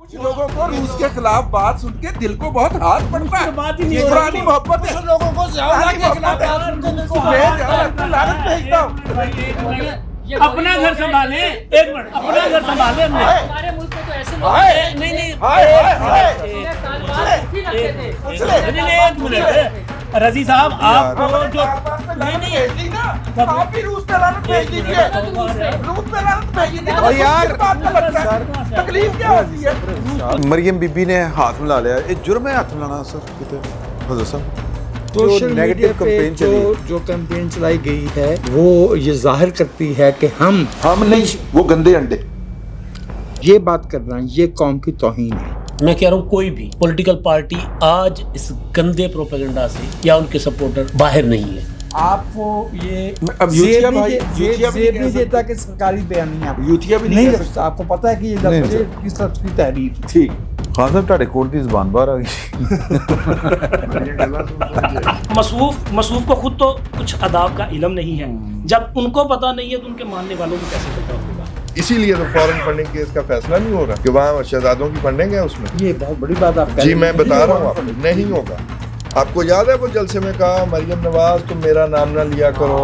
लोगों को रूस के खिलाफ बात सुन के दिल को बहुत हाथ पड़ता है। बात ही नहीं पुरानी मोहब्बत है। लोगों को अपना घर संभाले, एक मिनट, अपना घर संभाले। हमारे मुल्क में तो ऐसे लोग नहीं नहीं, एक मिनट रजी साहब, आपको जो आप भी रूस पे लानत भेज दीजिए, रूस पे लानत भेज दीजिए यार। तकलीफ क्या होती है? मरियम बीबी ने हाथ मिला लिया, ये जुर्म है हाथ मिलाना सर? कितने हजरत साहब सोशल मीडिया पे जो कैंपेन चलाई गई है वो ये जाहिर करती है कि हम नहीं, वो गंदे अंडे, ये बात कर रहे हैं, ये कौम की तौहीन है। मैं कह रहा हूँ कोई भी पॉलिटिकल पार्टी आज इस गंदे प्रोपेगेंडा से या उनके सपोर्टर बाहर नहीं है। आपको ये अब यूथिया भाई नहीं देता कि सरकारी बयानियां यूथिया भी नहीं कर सकता। आपको पता है कि ये लफ्ज़ किस लफ्ज़ की तहरीफ ठीक। खान साहब ਤੁਹਾਡੇ ਕੋਲ ਦੀ ਜ਼ਬਾਨ बाहर आ गई। मसूफ को खुद तो कुछ अदाब का इल्म नहीं है, जब उनको पता नहीं है तो उनके मानने वालों को कैसे पता होगा? इसीलिए तो फॉरेन फंडिंग केस का फैसला नहीं हो रहा कि वहाँ शहजादों की फंडिंग है उसमें। ये बहुत बड़ी बात आप जी मैं बता रहा हूँ आपको, नहीं होगा। आपको याद है वो जलसे में कहा मरियम नवाज तुम मेरा नाम ना लिया करो।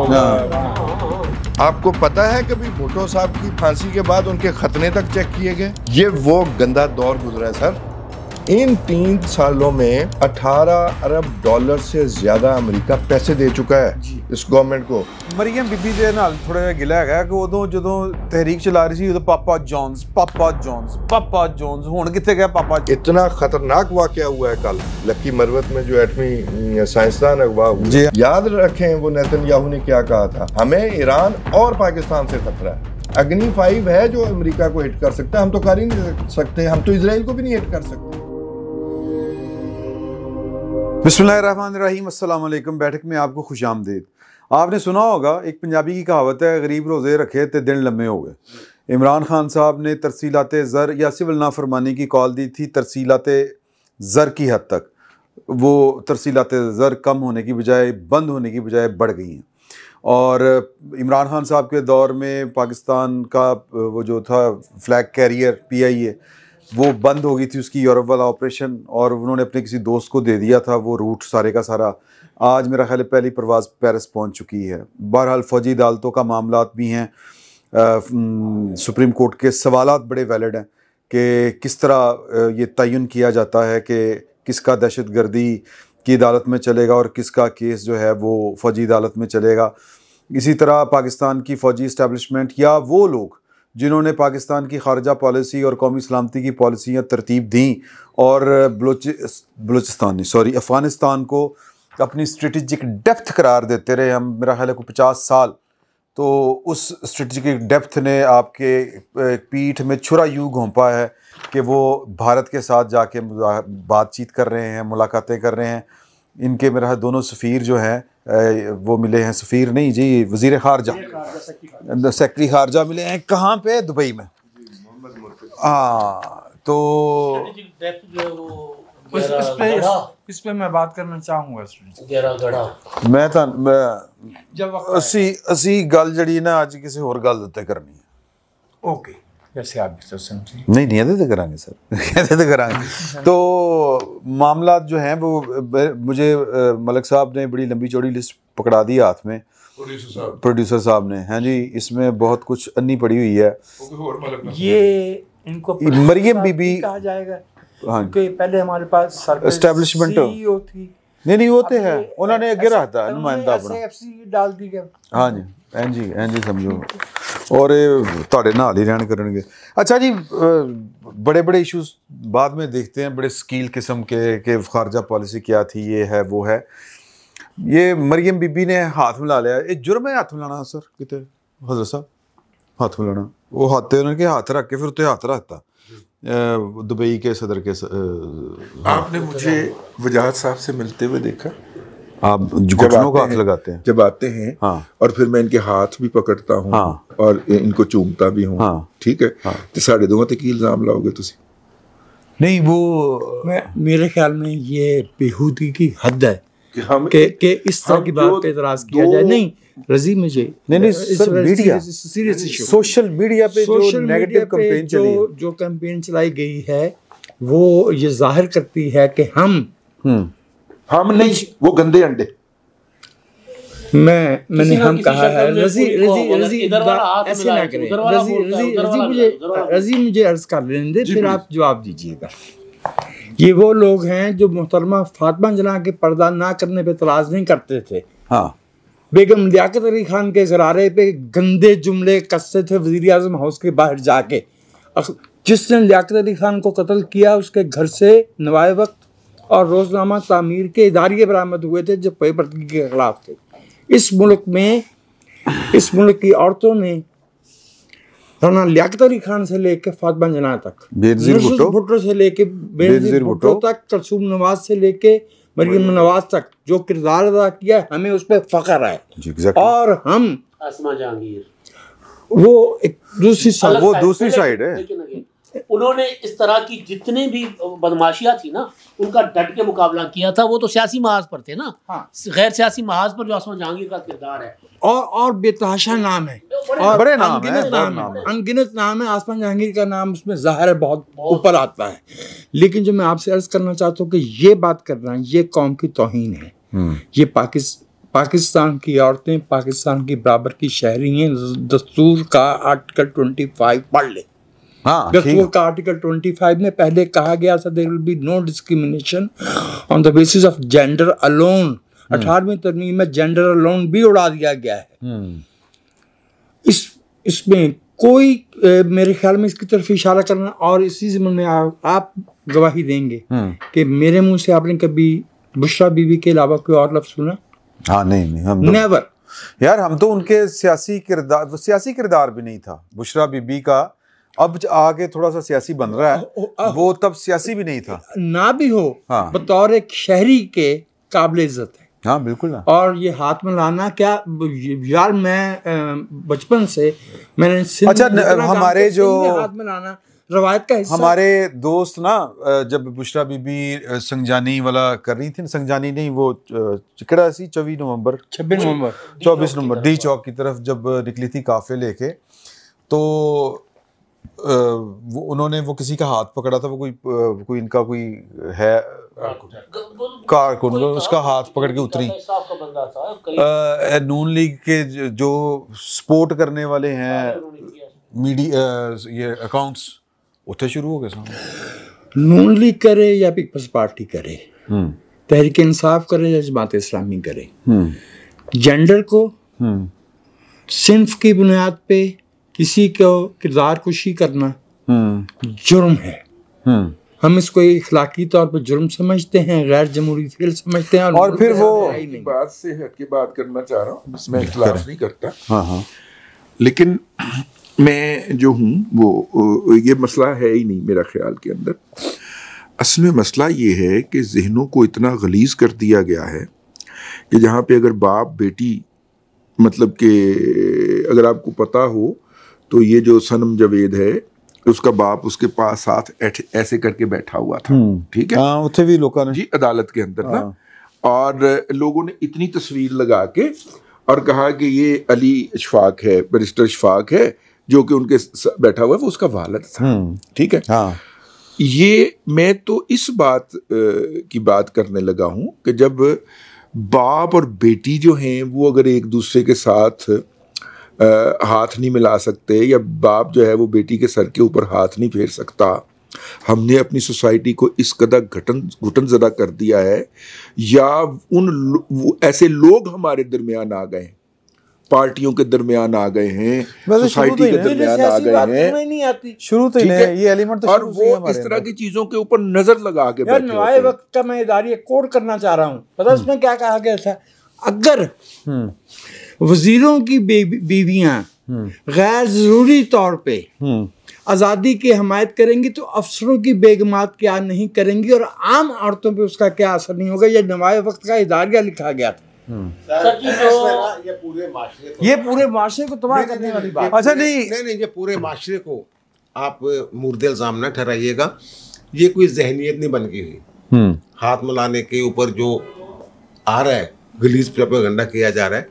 आपको पता है कभी भुट्टो साहब की फांसी के बाद उनके खतने तक चेक किए गए? ये वो गंदा दौर गुजरा है सर। इन 3 सालों में 18 अरब डॉलर से ज्यादा अमेरिका पैसे दे चुका है इस गवर्नमेंट को। ਮਰੀਮ ਬੀਬੀ ਦੇ ਨਾਲ ਥੋੜਾ ਜਿਹਾ ਗਿਲਾ ਹੈਗਾ ਕਿ ਉਦੋਂ ਜਦੋਂ ਤਹਿਰੀਕ ਚਲਾ ਰਹੀ ਸੀ ਉਦੋਂ ਪਾਪਾ ਜੌਨਸ ਹੁਣ ਕਿੱਥੇ ਗਿਆ ਪਾਪਾ? इतना खतरनाक वाकया हुआ है कल लक्की मरवत में जो एटमी साइंसदान अगवा हुए। याद रखें वो नेतन्याहू ने क्या कहा था, हमें ईरान और पाकिस्तान से खतरा है। अग्नि 5 है जो अमेरिका को हिट कर सकता है, हम तो कर ही नहीं सकते, हम तो इजराइल को भी नहीं हिट कर सकते। बिस्मिल्लाहिर्रहमानिर्रहीम, अस्सलाम वालेकुम। बैठक में आपको खुशामदीद। आपने सुना होगा एक पंजाबी की कहावत है, गरीब रोज़े रखे तो दिन लम्बे हो गए। इमरान खान साहब ने तरसीलात ज़र या सिविल नाफरमानी की कॉल दी थी तरसीलात ज़र की हद तक। वो तरसीलात ज़र कम होने की बजाय बंद होने की बजाय बढ़ गई हैं। और इमरान खान साहब के दौर में पाकिस्तान का वो जो था फ्लैग कैरियर PIA वो बंद हो गई थी, उसकी यूरोप वाला ऑपरेशन, और उन्होंने अपने किसी दोस्त को दे दिया था वो रूट सारे का सारा। आज मेरा ख्याल है पहली परवाज़ पेरिस पहुंच चुकी है। बहरहाल फ़ौजी अदालतों का मामलात भी हैं, सुप्रीम कोर्ट के सवालात बड़े वैलिड हैं कि किस तरह ये तयन किया जाता है कि किसका दहशतगर्दी की अदालत में चलेगा और किसका केस जो है वो फ़ौजी अदालत में चलेगा। इसी तरह पाकिस्तान की फ़ौजी इस्टेबलिशमेंट या वो लोग जिन्होंने पाकिस्तान की खारजा पॉलिसी और कौमी सलामती की पॉलिसियाँ तरतीब दी और अफ़गानिस्तान को अपनी स्ट्रेटजिक डेप्थ करार देते रहे, हम मेरा ख्याल है को 50 साल, तो उस स्ट्रेटजिक डेप्थ ने आपके पीठ में छुरा यूँ घोंपा है कि वो भारत के साथ जाके बातचीत कर रहे हैं, मुलाकातें कर रहे हैं। इनके मेरा दोनों सफ़ीर जो हैं वो मिले हैं, सफ़ीर नहीं जी, वज़ीर ख़ारजा, सेक्रेटरी ख़ारजा मिले हैं। कहाँ पे? दुबई में। हाँ, तो इस पे मैं बात करना चाहूँगा। मैं असी गल जड़ी ना अज किसी होर गल उत्ते करनी है। ओके, जैसे आप भी समझे। नहीं ਇਹਦੇ ਤੇ ਕਰਾਂਗੇ सर, ਇਹਦੇ ਤੇ ਕਰਾਂगे। तो मामला जो हैं वो मुझे मलिक साहब ने बड़ी लंबी चौड़ी लिस्ट पकड़ा दी हाथ में, प्रोड्यूसर साहब ने। हाँ जी, इसमें बहुत कुछ अन्नी पड़ी हुई है। ये इनको मरियम बीबी कहा जाएगा। हाँ, कि पहले हमारे पास एस्टेब्लिशमेंट CEO थी। नहीं होते हैं, उन्होंने अगे रखता नुमाइंदा अपना। SFC डाल दी गया। हाँ जी, एन जी समझो, और ਤੁਹਾਡੇ ਨਾਲ ਹੀ ਰਹਿਣ ਕਰਨਗੇ। अच्छा जी, बड़े बड़े इश्यूज बाद में देखते हैं, बड़े स्कील किस्म के खारजा पॉलिसी क्या थी, ये है वो है। ये मरियम बीबी ने हाथ मिला लिया, ये जुर्म है हाथ मिलाना सर? कितने हजरत साहब हाथ मिलाना, वो हाथ उन्होंने हाथ रख के फिर उत्ते हाथ रखता दुबई के सदर के आपने मुझे वजाहत साहब से मिलते हुए देखा? आप घुटनों को हाथ लगाते हैं जब आते हैं। हाँ। और फिर मैं इनके हाथ भी पकड़ता हूँ। हाँ। और इनको चूमता भी हूँ। हाँ। ठीक है। हाँ। तो साढ़े दोनों तक इल्जाम लाओगे तुसी? नहीं, वो मेरे ख्याल में ये बेहूदी की हद है कि इस तरह की बात पे इतराज किया जाए। नहीं रजी, मुझे नहीं sir, media serious issue, social media पे जो नेगेटिव कैंपेन चली, जो कैंपेन चलाई गई है वो ये जाहिर करती है कि हम नहीं, वो गंदे अंडे। मैंने हम कहा है, रजी ऐसे ना करें, रजी मुझे अर्ज कर लेने दे, फिर आप जवाब दीजिएगा। ये वो लोग हैं जो मोहतरमा फातिमा जना के पर्दा ना करने पे इतराज नहीं करते थे। हाँ, बेगम लियाकत अली खान के गरारे पे गंदे जुमले कसते थे वज़ीर आज़म हाउस के बाहर जाके। जिसने लियाकत अली खान को कत्ल किया उसके घर से नवाए वक्त और रोजनामा तामीर के इदारिये बरामद हुए थे जो पेपर के खिलाफ थे। इस मुल्क की औरतों ने राना लियाकत अली खान से लेकर फातिमा जना तक, बेनज़ीर भुट्टो से लेकर बेनज़ीर भुट्टो तक, कलसूम नवाज से लेके मरियम नवाज तक जो किरदार अदा किया, हमें उस पर फख्र है। और हम आसमा जहांगीर वो एक दूसरी साइड है। उन्होंने इस तरह की जितने भी बदमाशियां थी ना, उनका डट के मुकाबला किया था। वो तो सियासी महाज पर थे ना। हाँ। गैर सियासी महाज पर जो आसमा जहांगीर का किरदार है और बेतहाशा नाम है और बड़े अनगिनत नाम है। आसमा जहांगीर का नाम उसमें ज़ाहिर है बहुत ऊपर आता है। लेकिन जो मैं आपसे अर्ज करना चाहता हूँ कि ये बात करना ये कौम की तौहीन है। ये पाकिस्तान की औरतें पाकिस्तान की बराबर की शहरी हैं। दस्तूर का आर्टिकल 25 पढ़ ले। हाँ, दस्तूर का आर्टिकल 25 में पहले कहा गया था there will be no discrimination on the basis of gender alone. 18वीं तरमीम में जेंडर अलोन भी उड़ा दिया गया है। इसमें कोई मेरे ख्याल में इसकी तरफ इशारा करना, और इसी ज़मीन में आप गवाही देंगे कि मेरे मुंह से आपने कभी बुशरा बीबी के अलावा कोई और लफ्ज़ सुना? हाँ, नहीं हम नेवर यार, हम तो उनके सियासी किरदार भी नहीं था बुशरा बीबी का। अब आगे थोड़ा सा सियासी बन रहा है, वो तब सियासी भी नहीं था ना भी हो। हाँ। बतौर एक शहरी के काबिल इज्जत है। हाँ बिल्कुल ना। और ये हाथ में लाना क्या यार, मैं बचपन से मैंने अच्छा हमारे जो हाथ में लाना रवायत का हिस्सा। हमारे दोस्त ना जब बुशरा बीबी संजानी वाला कर रही थी, संजानी नहीं वो चिकड़ा सी 24 नवंबर डी चौक की तरफ जब निकली थी काफिले लेके, तो वो उन्होंने वो किसी का हाथ पकड़ा था। वो कोई इनका कोई है कारकुन, उसका हाथ पकड़ के उतरी। नून लीग के जो सपोर्ट करने वाले हैं मीडिया ये अकाउंट्स उठे शुरू हो गए सामने। नून लीग करे या पीपल्स पार्टी करे, तहरीक इंसाफ करे या जमात इस्लामी करे, जेंडर को सिंफ की बुनियाद पे किसी को किरदार कुशी करना जुर्म है। हम इसको इखलाकी तौर पर जुर्म समझते हैं, गैर जमहूरी फेल समझते हैं। और फिर वो बात से हट के बात करना चाह रहा हूँ, इसमें इख्तिलाफ नहीं करता। हाँ। लेकिन मैं जो हूँ वो ये मसला है ही नहीं मेरा ख्याल के अंदर। असल में मसला ये है कि जहनों को इतना गलीज कर दिया गया है कि जहाँ पे अगर बाप बेटी, मतलब कि अगर आपको पता हो तो ये जो सनम जावेद है उसका बाप उसके पास साथ ऐसे करके बैठा हुआ था। ठीक है, हाँ, उसे भी लोगों ने जी अदालत के अंदर ना, और लोगों ने इतनी तस्वीर लगा के और कहा कि ये अली इशफाक है, बैरिस्टर इशफाक है जो कि उनके बैठा हुआ है, वो उसका वालिद था। ठीक है, हाँ। ये मैं तो इस बात की बात करने लगा हूं कि जब बाप और बेटी जो हैं वो अगर एक दूसरे के साथ हाथ नहीं मिला सकते, या बाप जो है वो बेटी के सर के ऊपर हाथ नहीं फेर सकता, हमने अपनी सोसाइटी को इस कदर घुटन ज़दा कर दिया है, या ऐसे लोग हमारे दरमियान आ गए हैं, पार्टियों के दरमियान आ गए हैं, सोसाइटी के दरमियान आ गए हैं, शुरू तो ये एलिमेंट तो, और वो इस तरह की चीजों के ऊपर नजर लगा के बैठे नवाए वक्त का मैं इदारी कोड करना चाह रहा हूँ। पता उसमें क्या कहा गया था? अगर वजीरों की बीवियां गैर जरूरी तौर पे आज़ादी की हमायत करेंगी तो अफसरों की बेगमात क्या नहीं करेंगी, और आम औरतों पे उसका क्या असर नहीं होगा। ये नवाए वक्त का इदारिया लिखा गया था। ये पूरे माशरे को तबाह करने वाली बात। अच्छा नहीं, ये पूरे माशरे को आप मुर्दे इल्जाम न ठहराइएगा। ये कोई जहनियत नहीं बन गई हुई। हाथ मिलाने के ऊपर जो आ रहा है, गलीज प्रोपेगेंडा किया जा रहा है।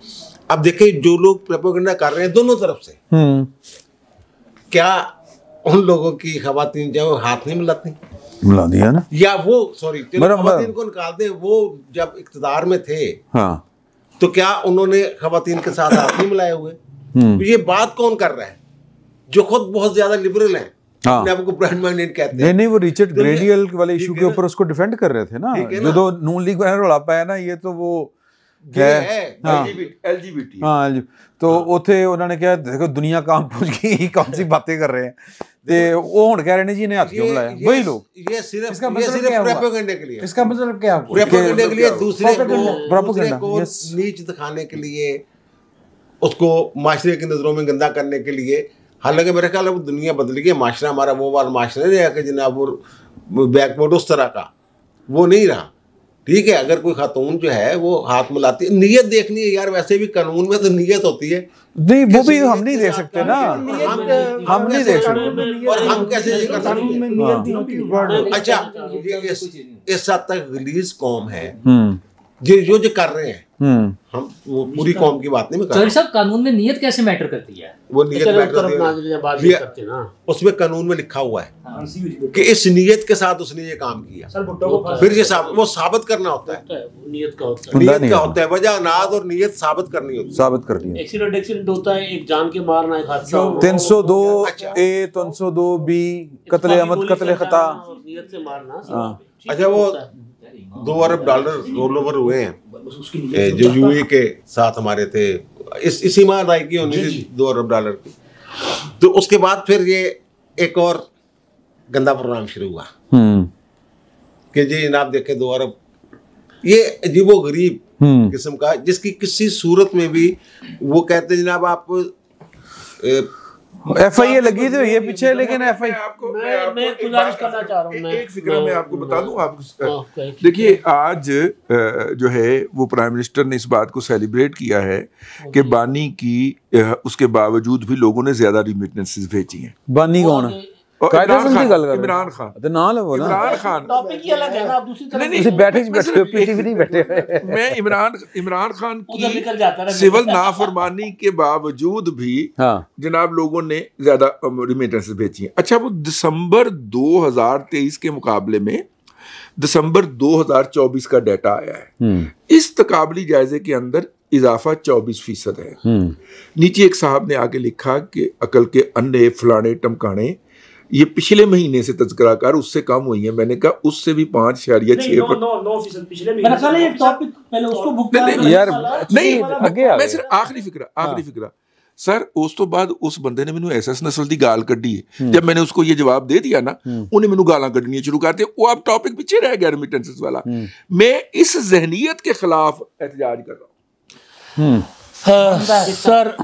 अब देखिए, जो लोग प्रोपेगेंडा कर रहे हैं दोनों तरफ से, क्या उन लोगों की खवातीन जो हाथ नहीं मिलाती? मिला दिया ना, या वो सॉरी बराबर। खवातीन को निकाल दे, वो जब इक़्तिदार में थे हाँ तो क्या उन्होंने खवातीन के साथ हाथ नहीं मिलाए हुए? तो ये बात कौन कर रहा है? जो खुद बहुत ज्यादा लिबरल हैं, हाँ। अपने आप को ब्रांड माइंडेड कहते नहीं हैं। नहीं, वो रिचर्ड तो ये- ग्रेडियल वाले इशू ठीक के है ऊपर उसको डिफेंड कर रहे थे ना, ठीक है जो ना। दो नून लीग वाले रौला पाया ना, ये तो वो ये है है हाँ LGBT हाँ जी। तो उथे उन्होंने क्या देखो दुनिया काम पहुंच गई, कौन सी बातें कर रहे हैं, ते वो हुण कह रहे ने जी ने हाथ क्यों मिलाया, वही लोग। ये सिर्फ इसका मतलब क्या हुआ? प्रोपेगेंडा के लिए, इसका मतलब क्या हुआ? प्रोपेगेंडा के लिए, दूसरे Propaganda, को yes. नीच दिखाने के लिए, उसको माशरे की नजरों में गंदा करने के लिए। हालांकि मेरे ख्याल है वो दुनिया बदल गई, माशरा हमारा वो वाला माशरा नहीं रहा कि जनाब वो बैकवर्ड उस तरह का वो नहीं रहा। ठीक है, अगर कोई खातून जो है वो हाथ मिलाती है, नीयत देखनी है यार, वैसे भी कानून में तो नीयत होती है। नहीं वो भी हम नहीं देख सकते ना, हम नहीं देख सकते। और हम कैसे ये कर कानून में सकते नियत नहीं होती, वर्ड हैं? होता है। अच्छा, ये इस हद तक गलीज कौम है हम्म जो कर रहे हैं, हम वो पूरी कौम की बात नहीं मैं कर चौधरी रहा साहब, कानून में नियत कैसे मैटर करती है? हूं। वो नियत चलो मैटर तरफ करती है। नाज़रीन बात ये- नहीं करते ना। उसमें कानून में लिखा हुआ है कि इस नियत के साथ उसने ये काम किया, सर भुट्टो को फांसी- फिर ये वो साबित करना होता है। होता है, वो नियत का होता है। बंदा नियत नहीं का है। होता है, वजह नाज और नियत साबित करनी होती है। साबित कर दिया। एक्सीडेंट होता है, एक जान के मारना, एक हादसा होना। 302 अच्छा। ए 302 बी कत्ले अमद गोली कत्ले से खता। जाना और नियत से मारना। हाँ। ठीक अच्छा, वो होता है। $2 अरब रोल ओवर हुए हैं उसकी नीयत जो यूए के साथ हमारे थे, इसी माह अदायगी होनी थी $2 अरब की। तो उसके बाद फिर ये एक और गंदा प्रोग्राम शुरू हुआ कि जी जनाब देखे 2 अरब, ये अजीबो गरीब किस्म का, जिसकी किसी सूरत में भी वो कहते जनाब आप एफआईए लगी तो ये पीछे, लेकिन एफआई मैं गुजारिश करना चाह रहा हूँ, मैं- एक फिक्र मैं आपको बता दूं। आप okay. देखिए, आज जो है वो प्राइम मिनिस्टर ने इस बात को सेलिब्रेट किया है कि बानी की उसके बावजूद भी लोगों ने ज्यादा रिमिटेंसेस भेजी हैं। बानी कौन है? और कायदे इमरान से खान, गल कर इमरान खान, तो नाल है वो ना, इमरान खान। टॉपिक ही अलग है ना, आप दूसरी तरफ उसे बैठे हो पीटीवी नहीं बैठे हुए। मैं इमरान खान उधर निकल जाता है की ना। सिविल नाफरमानी के बावजूद भी हाँ जनाब लोगों ने ज्यादा रिमिटेंसेस भेजी हैं। अच्छा, वो दिसंबर 2023 के मुकाबले में दिसंबर 2024 का डाटा आया है। इस तकाबली जायजे के अंदर इजाफा 24% है। नीचे एक साहब ने आके लिखा कि अकल के अन्ने फलाने टमकाने, ये पिछले महीने से तज़किरा कर, उससे कम हुई है। मैंने कहा उससे भी 5.6 9% पिछले मेरा ख्याल है ये टॉपिक पहले उसको भुगतान नहीं, करने यार, वाला है। नहीं, ਅੱਗੇ ਆ मैं ਗਏ। सिर्फ आखिरी फिक्रा सर, उस तो बाद उस बंदे ने मैनू एसएस नस्ल की गाल कड्डी है। जब मैंने उसको ये जवाब दे दिया ना, उन्हें मैनू गालां कड्डनियां शुरू करते। वो अब टॉपिक पीछे रह गया रेमिटेंसेस वाला। मैं इस जहनीत के खिलाफ एहतजाज कर रहा हूँ। हाँ, सर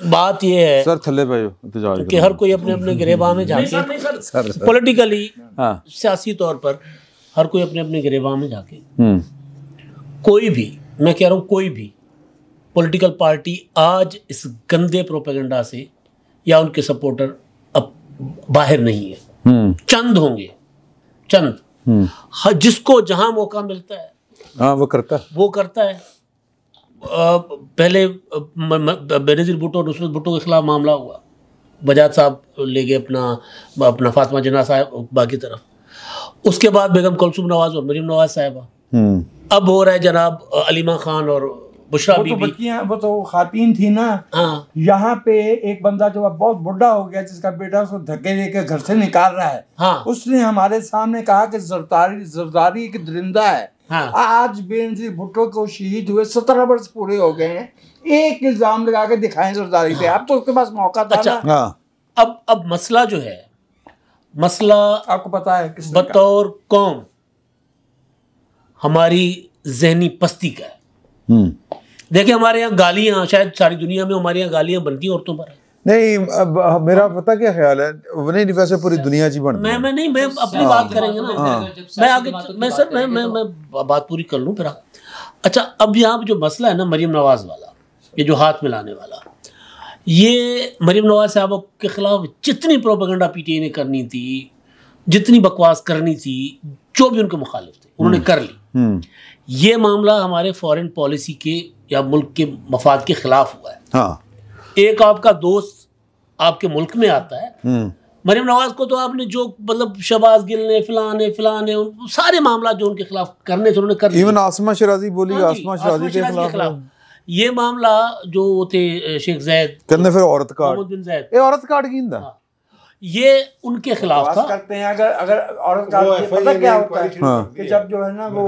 बात ये है सर थल्ले पे एहतजाज कि हर कोई अपने अपने गिरेबान में जाके सर पॉलिटिकली हाँ सियासी तौर पर हर कोई अपने अपने गिरेबान में जाके कोई भी, मैं कह रहा हूँ कोई भी पॉलिटिकल पार्टी आज इस गंदे प्रोपेगेंडा से या उनके सपोर्टर अब बाहर नहीं है। चंद होंगे, चंद, जिसको जहां मौका मिलता है हाँ वो करता है। वो करता है। पहले बेनज़ीर भुट्टो और नुसरत भुट्टो के खिलाफ मामला हुआ, बजाज साहब ले गए अपना फातिमा जिन्ना साहब बाकी तरफ। उसके बाद बेगम कुलसूम नवाज और मरीम नवाज साहिबा। अब हो रहा है जनाब अलीमा खान और बुशरा वो तो बीबी। बच्चियां, वो तो खातीन थी ना। हाँ, यहाँ पे एक बंदा जो अब बहुत बुढ़ा हो गया, जिसका बेटा उसको धक्के देकर घर से निकाल रहा है, हाँ, उसने हमारे सामने कहा कि जरदारी एक दरिंदा है। हाँ। आज बेनज़ीर भुट्टो को शहीद हुए 17 वर्ष पूरे हो गए हैं, एक इल्जाम लगा के दिखाएं जरदारी पे। अब तो उसके पास मौका था अच्छा। ना। हाँ अब मसला जो है, मसला आपको पता है किसने कहा? बतौर कौम हमारी जहनी पस्ती का है। देखिए हमारे यहाँ गालियाँ, शायद सारी दुनिया में हमारे यहाँ गालियाँ बनती हैं औरतों पर। नहीं, अब मेरा पता क्या ख्याल है, वो नहीं वैसे पूरी दुनिया जी बन मैं अपनी बात करेंगे ना। मैं आगे मैं सर मैं बात पूरी कर लूँ फिर। अच्छा, अब यहाँ जो मसला है ना मरीम नवाज वाला, ये जो हाथ मिलाने वाला, ये मरीम नवाज साहब के खिलाफ जितनी प्रोपेगेंडा पीटीआई ने करनी थी, जितनी बकवास करनी थी, जो भी उनके मुखालिफ थे उन्होंने कर ली। ये मामला हमारे फॉरेन पॉलिसी के या मुल्क के मफाद के खिलाफ हुआ है। हाँ एक आपका दोस्त आपके मुल्क में आता है, मरीम नवाज को तो आपने जो मतलब शहबाज गिल ने फिलाने सारे मामला जो उनके खिलाफ करने थे उन्होंने कर दिए। इवन आसमा शराजी बोली, हाँ आसमा शराजी के खिलाफ ये मामला जो थे शेख जैद कहने फिर औरत कार्ड, मोहम्मद बिन जैद, ये औरत कार्ड की इंदा ये उनके खिलाफ था। करते हैं अगर औरत का पता क्या होता है कि जब जो है ना वो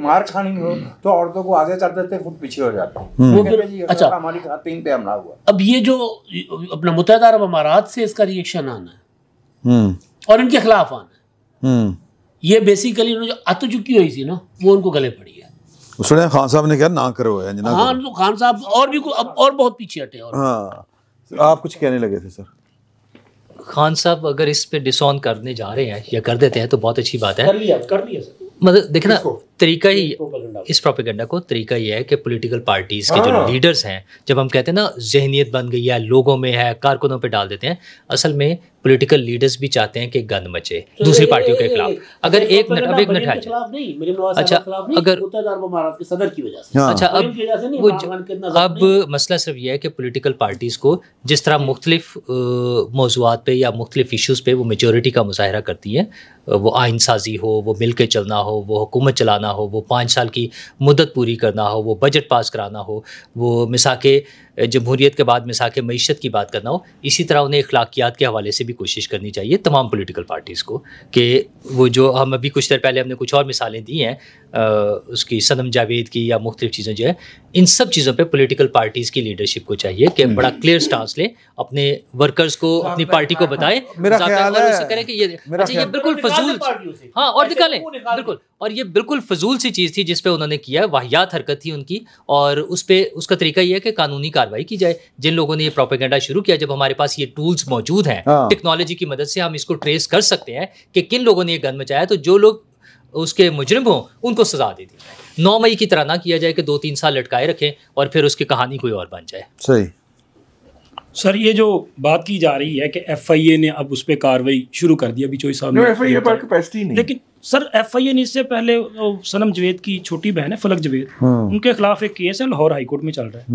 मार खानी हो तो औरतों को आगे कर देते, खुद पीछे हो जाते हैं। वो फिर अच्छा हमारी खातन पे हमला हुआ। अब ये जो अपना मुत्तहिदा अरब अमारात से इसका रिएक्शन आना है और इनके खिलाफ आना है, ये बेसिकली उन्होंने जो अतजुकी हुई थी ना वो उनको गले पड़ी है। उसने खान साहब ने कहा ना करो है ना। हाँ तो खान साहब और भी और बहुत पीछे हटे। और हाँ आप कुछ कहने लगे थे सर। खान साहब अगर इस पे डिसऑन करने जा रहे हैं या कर देते हैं तो बहुत अच्छी बात है। कर लिया सर। मतलब देखे ना तरीका ही इस प्रोपेगेंडा को तरीका ये है कि पॉलिटिकल पार्टीज के जो लीडर्स हैं, जब हम कहते हैं ना जहनियत बन गई है, लोगों में है, कारकुनों पे डाल देते हैं, असल में पॉलिटिकल लीडर्स भी चाहते हैं कि गंद मचे दूसरी पार्टियों के खिलाफ। अगर एक मिनट अब एक मिनट अच्छा अगर सदर की वजह से अच्छा अब मसला सिर्फ यह है कि पॉलिटिकल पार्टीज को जिस तरह मुख्तलिफ मौज़ूआत पे या मुख्तलिफ इशूज़ पे वो मेजॉरिटी का मुजाहरा करती हैं, वो आइन साजी हो, वो मिल के चलना हो, वो हुकूमत चलाना हो, वो 5 साल की मुद्दत पूरी करना हो, वो बजट पास कराना हो, वो मिसाके जमहूरियत के बाद मिसाके मईशत की बात करना हो, इसी तरह उन्हें अखलाकियात के हवाले से भी कोशिश करनी चाहिए तमाम पॉलिटिकल पार्टीज़ को कि वो जो हम अभी कुछ देर पहले हमने कुछ और मिसालें दी हैं उसकी सनम जावेद की या मुख्तलिफ चीज़ें जो है, इन सब चीज़ों पे पॉलिटिकल पार्टीज़ की लीडरशिप को चाहिए कि बड़ा क्लियर स्टांस ले, अपने वर्कर्स को अपनी पार्टी को बताएं, मेरा ख्याल है करें कि ये अच्छा ये बिल्कुल फजूल हाँ और निकालें बिल्कुल, और ये बिल्कुल फजूल सी चीज़ थी जिस पे उन्होंने किया, वाहियात हरकत थी उनकी, और उस पे उसका तरीका ये है कि कानूनी कार्रवाई की जाए। जिन लोगों ने ये प्रोपेगेंडा शुरू किया, जब हमारे पास ये टूल्स मौजूद हैं, टेक्नोलॉजी की मदद से हम इसको ट्रेस कर सकते हैं कि किन लोगों ने ये गन मचाया, तो जो लोग उसके मुजरिम हों उनको सजा दे दी जाए। 9 मई की तरह ना किया जाए कि 2-3 साल लटकाए रखें और फिर उसकी कहानी कोई और बन जाए। सही सर, ये जो बात की जा रही है कि FIA ने अब उस पर कार्रवाई शुरू कर दी, अभी चोई साहब ने FIA पर कैपेसिटी नहीं, लेकिन सर FIA ने इससे पहले सनम जवेद की छोटी बहन है फलक जवेद, उनके खिलाफ एक केस है लाहौर हाई कोर्ट में चल रहा है।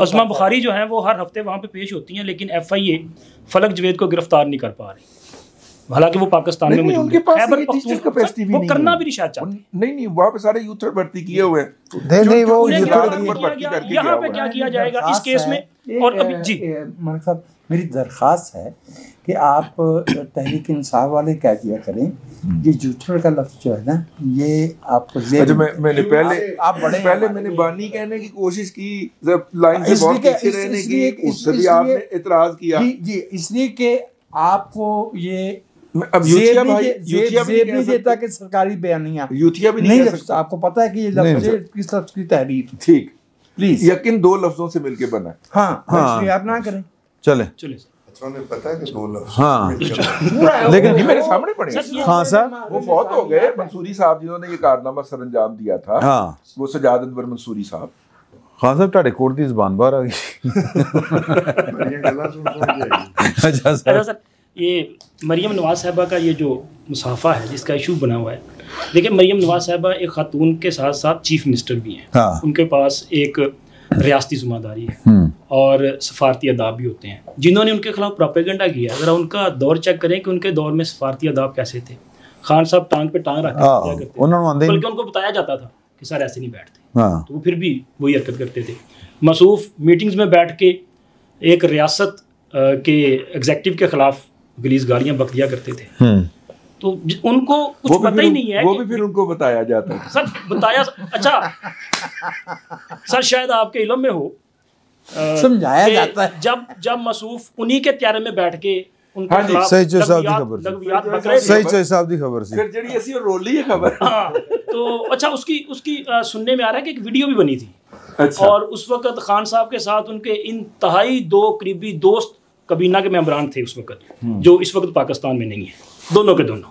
अज़मा बुखारी जो है वो हर हफ्ते वहाँ पे पेश होती हैं, लेकिन FIA फलक जवेद को गिरफ्तार नहीं कर पा रही, हालांकि वो पाकिस्तान में मौजूद है। खैबर पख्तूनख्वा वो करना भी नहीं शायद चाहते। नहीं वहाँ पे सारे यूथ भर्ती किए हुए हैं। नहीं वो यहाँ पे क्या किया जाएगा इस केस में? और अभी जी मालिक साहब, मेरी दरख्वास्त है कि आप तहरीक इंसाफ वाले कह दिया करें, ये जूठर का लफ्ज़ जो है ना, ये आपको मैंने पहले मैंने बानी कहने की कोशिश की, लाइन से बहुत पीछे रहने की, उससे भी आपने इतराज किया जी, इसलिए कि आपको ये अब यूथिया नहीं देता कि सरकारी बयानियां यूथिया भी नहीं सकता। आपको पता है कि ये लफ्ज़ किस लफ्ज़ की तहरीर, ठीक प्लीज यकीन 2 लफ्जों से मिलके बना है। हाँ आप ना करें। चले पता है कि 2 लफ्ज हाँ लेकिन मेरे सामने पड़े। हाँ सर, वो बहुत हो गए। मंसूरी साहब जिन्होंने ये कारनामा सर अंजाम दिया था, हाँ वो सजाद अनवर मंसूरी साहब। खान साहब ਤੁਹਾਡੇ ਕੋਟ ਦੀ ਜ਼ਬਾਨ ਬਾਹਰ ਆ ਗਈ। अच्छा सर, ये मरियम नवाज साहबा का ये जो मुसाफा है जिसका इशू बना हुआ है, देखिए मरियम नवाज साहबा एक खातून के साथ साथ चीफ मिनिस्टर भी हैं। हाँ। उनके पास एक रियासती ज़िम्मेदारी है और सफारती अदाब भी होते हैं। जिन्होंने उनके खिलाफ प्रोपेगेंडा किया, ज़रा उनका दौर चेक करें कि उनके दौर में सफारती अदाब कैसे थे। खान साहब टांग पे टांग रखते थे, बल्कि उनको बताया जाता था कि सर ऐसे नहीं बैठते, तो वो फिर भी वही हरकत करते थे। मसूफ मीटिंग्स में बैठ के एक रियासत के एग्जेक्टिव के खिलाफ गलीज गालियाँ बक दिया करते थे, तो उनको कुछ पता ही नहीं है। वो भी फिर उनको बताया जाता है सर, बताया। अच्छा सर, शायद आपके इल्म में हो, समझाया जाता है। जब मसूफ उन्हीं के त्यारे में बैठ के हाँ जी, सही जो साहब दी खबर सी फिर जड़ी ऐसी रोली है खबर। हाँ, तो अच्छा उसकी सुनने में आ रहा है कि एक वीडियो भी बनी थी। अच्छा। और उस वक्त खान साहब के साथ उनके इंतहाई 2 करीबी दोस्त कबीना के मेंबरान थे उस वक्त, जो इस वक्त पाकिस्तान में नहीं है, दोनों के दोनों,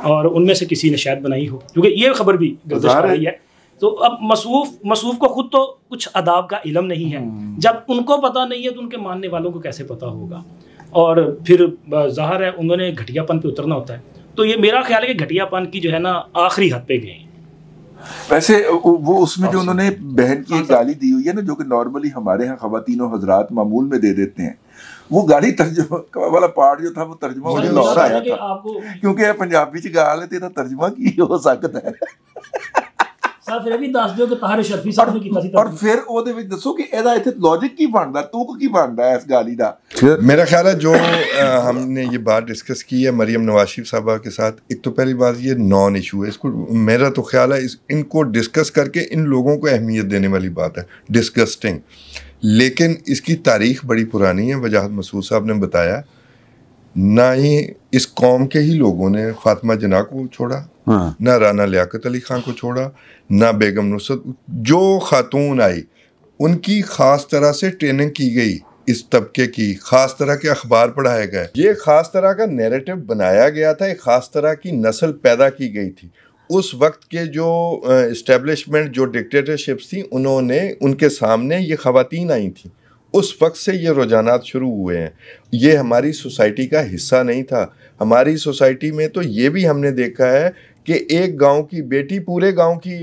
और उनमें से किसी ने शायद बनाई हो, क्योंकि ये खबर भी गर्दिश कर रही है। तो अब मसूफ को खुद तो कुछ अदाब का इल्म नहीं है, जब उनको पता नहीं है तो उनके मानने वालों को कैसे पता होगा। और फिर ज़ाहिर है उन्होंने घटियापन पे उतरना होता है। तो ये मेरा ख्याल है कि घटियापन की जो है ना आखिरी हद पे गए। वैसे वो उसमें जो उन्होंने बहन की एक गाली दी हुई है ना, जो कि नॉर्मली हमारे यहाँ ख़वातीन और हजरात मामूल में दे देते हैं, वो गाड़ी तर्जुमा वाला पार्ट जो था वो तर्जुमा मुझे लाहौर आया था, क्योंकि ये पंजाबी च गाल है तो तर्जुमा की हो सकता है। और फिर ਉਹਦੇ ਵਿੱਚ ਦੱਸੋ कि ਇਹਦਾ ਇੱਥੇ लॉजिक की बनता, तुक की बनता है इस गाली दा। मेरा ख्याल है जो हमने ये बात डिस्कस की है मरियम नवाज शरीफ साहबा के साथ, एक तो पहली बात ये नॉन इशू है, इसको मेरा तो ख्याल है इनको डिस्कस करके इन लोगों को अहमियत देने वाली बात है, डिस्कस्टिंग। लेकिन इसकी तारीख बड़ी पुरानी है, वजाहत मसूद साहब ने बताया। ना ही इस कौम के ही लोगों ने फातिमा जना को छोड़ा, ना राना लियाकत अली खान को छोड़ा, ना बेगम नुसरत, जो खातून आई उनकी ख़ास तरह से ट्रेनिंग की गई, इस तबके की ख़ास तरह के अखबार पढ़ाए गए, ये ख़ास तरह का नैरेटिव बनाया गया था, एक ख़ास तरह की नस्ल पैदा की गई थी। उस वक्त के जो इस्टेब्लिशमेंट, जो डिक्टेटरशिप्स थी, उन्होंने उनके सामने ये ख़वातीन आई थी, उस वक्त से ये रुझानात शुरू हुए हैं। ये हमारी सोसाइटी का हिस्सा नहीं था। हमारी सोसाइटी में तो ये भी हमने देखा है कि एक गांव की बेटी पूरे गांव की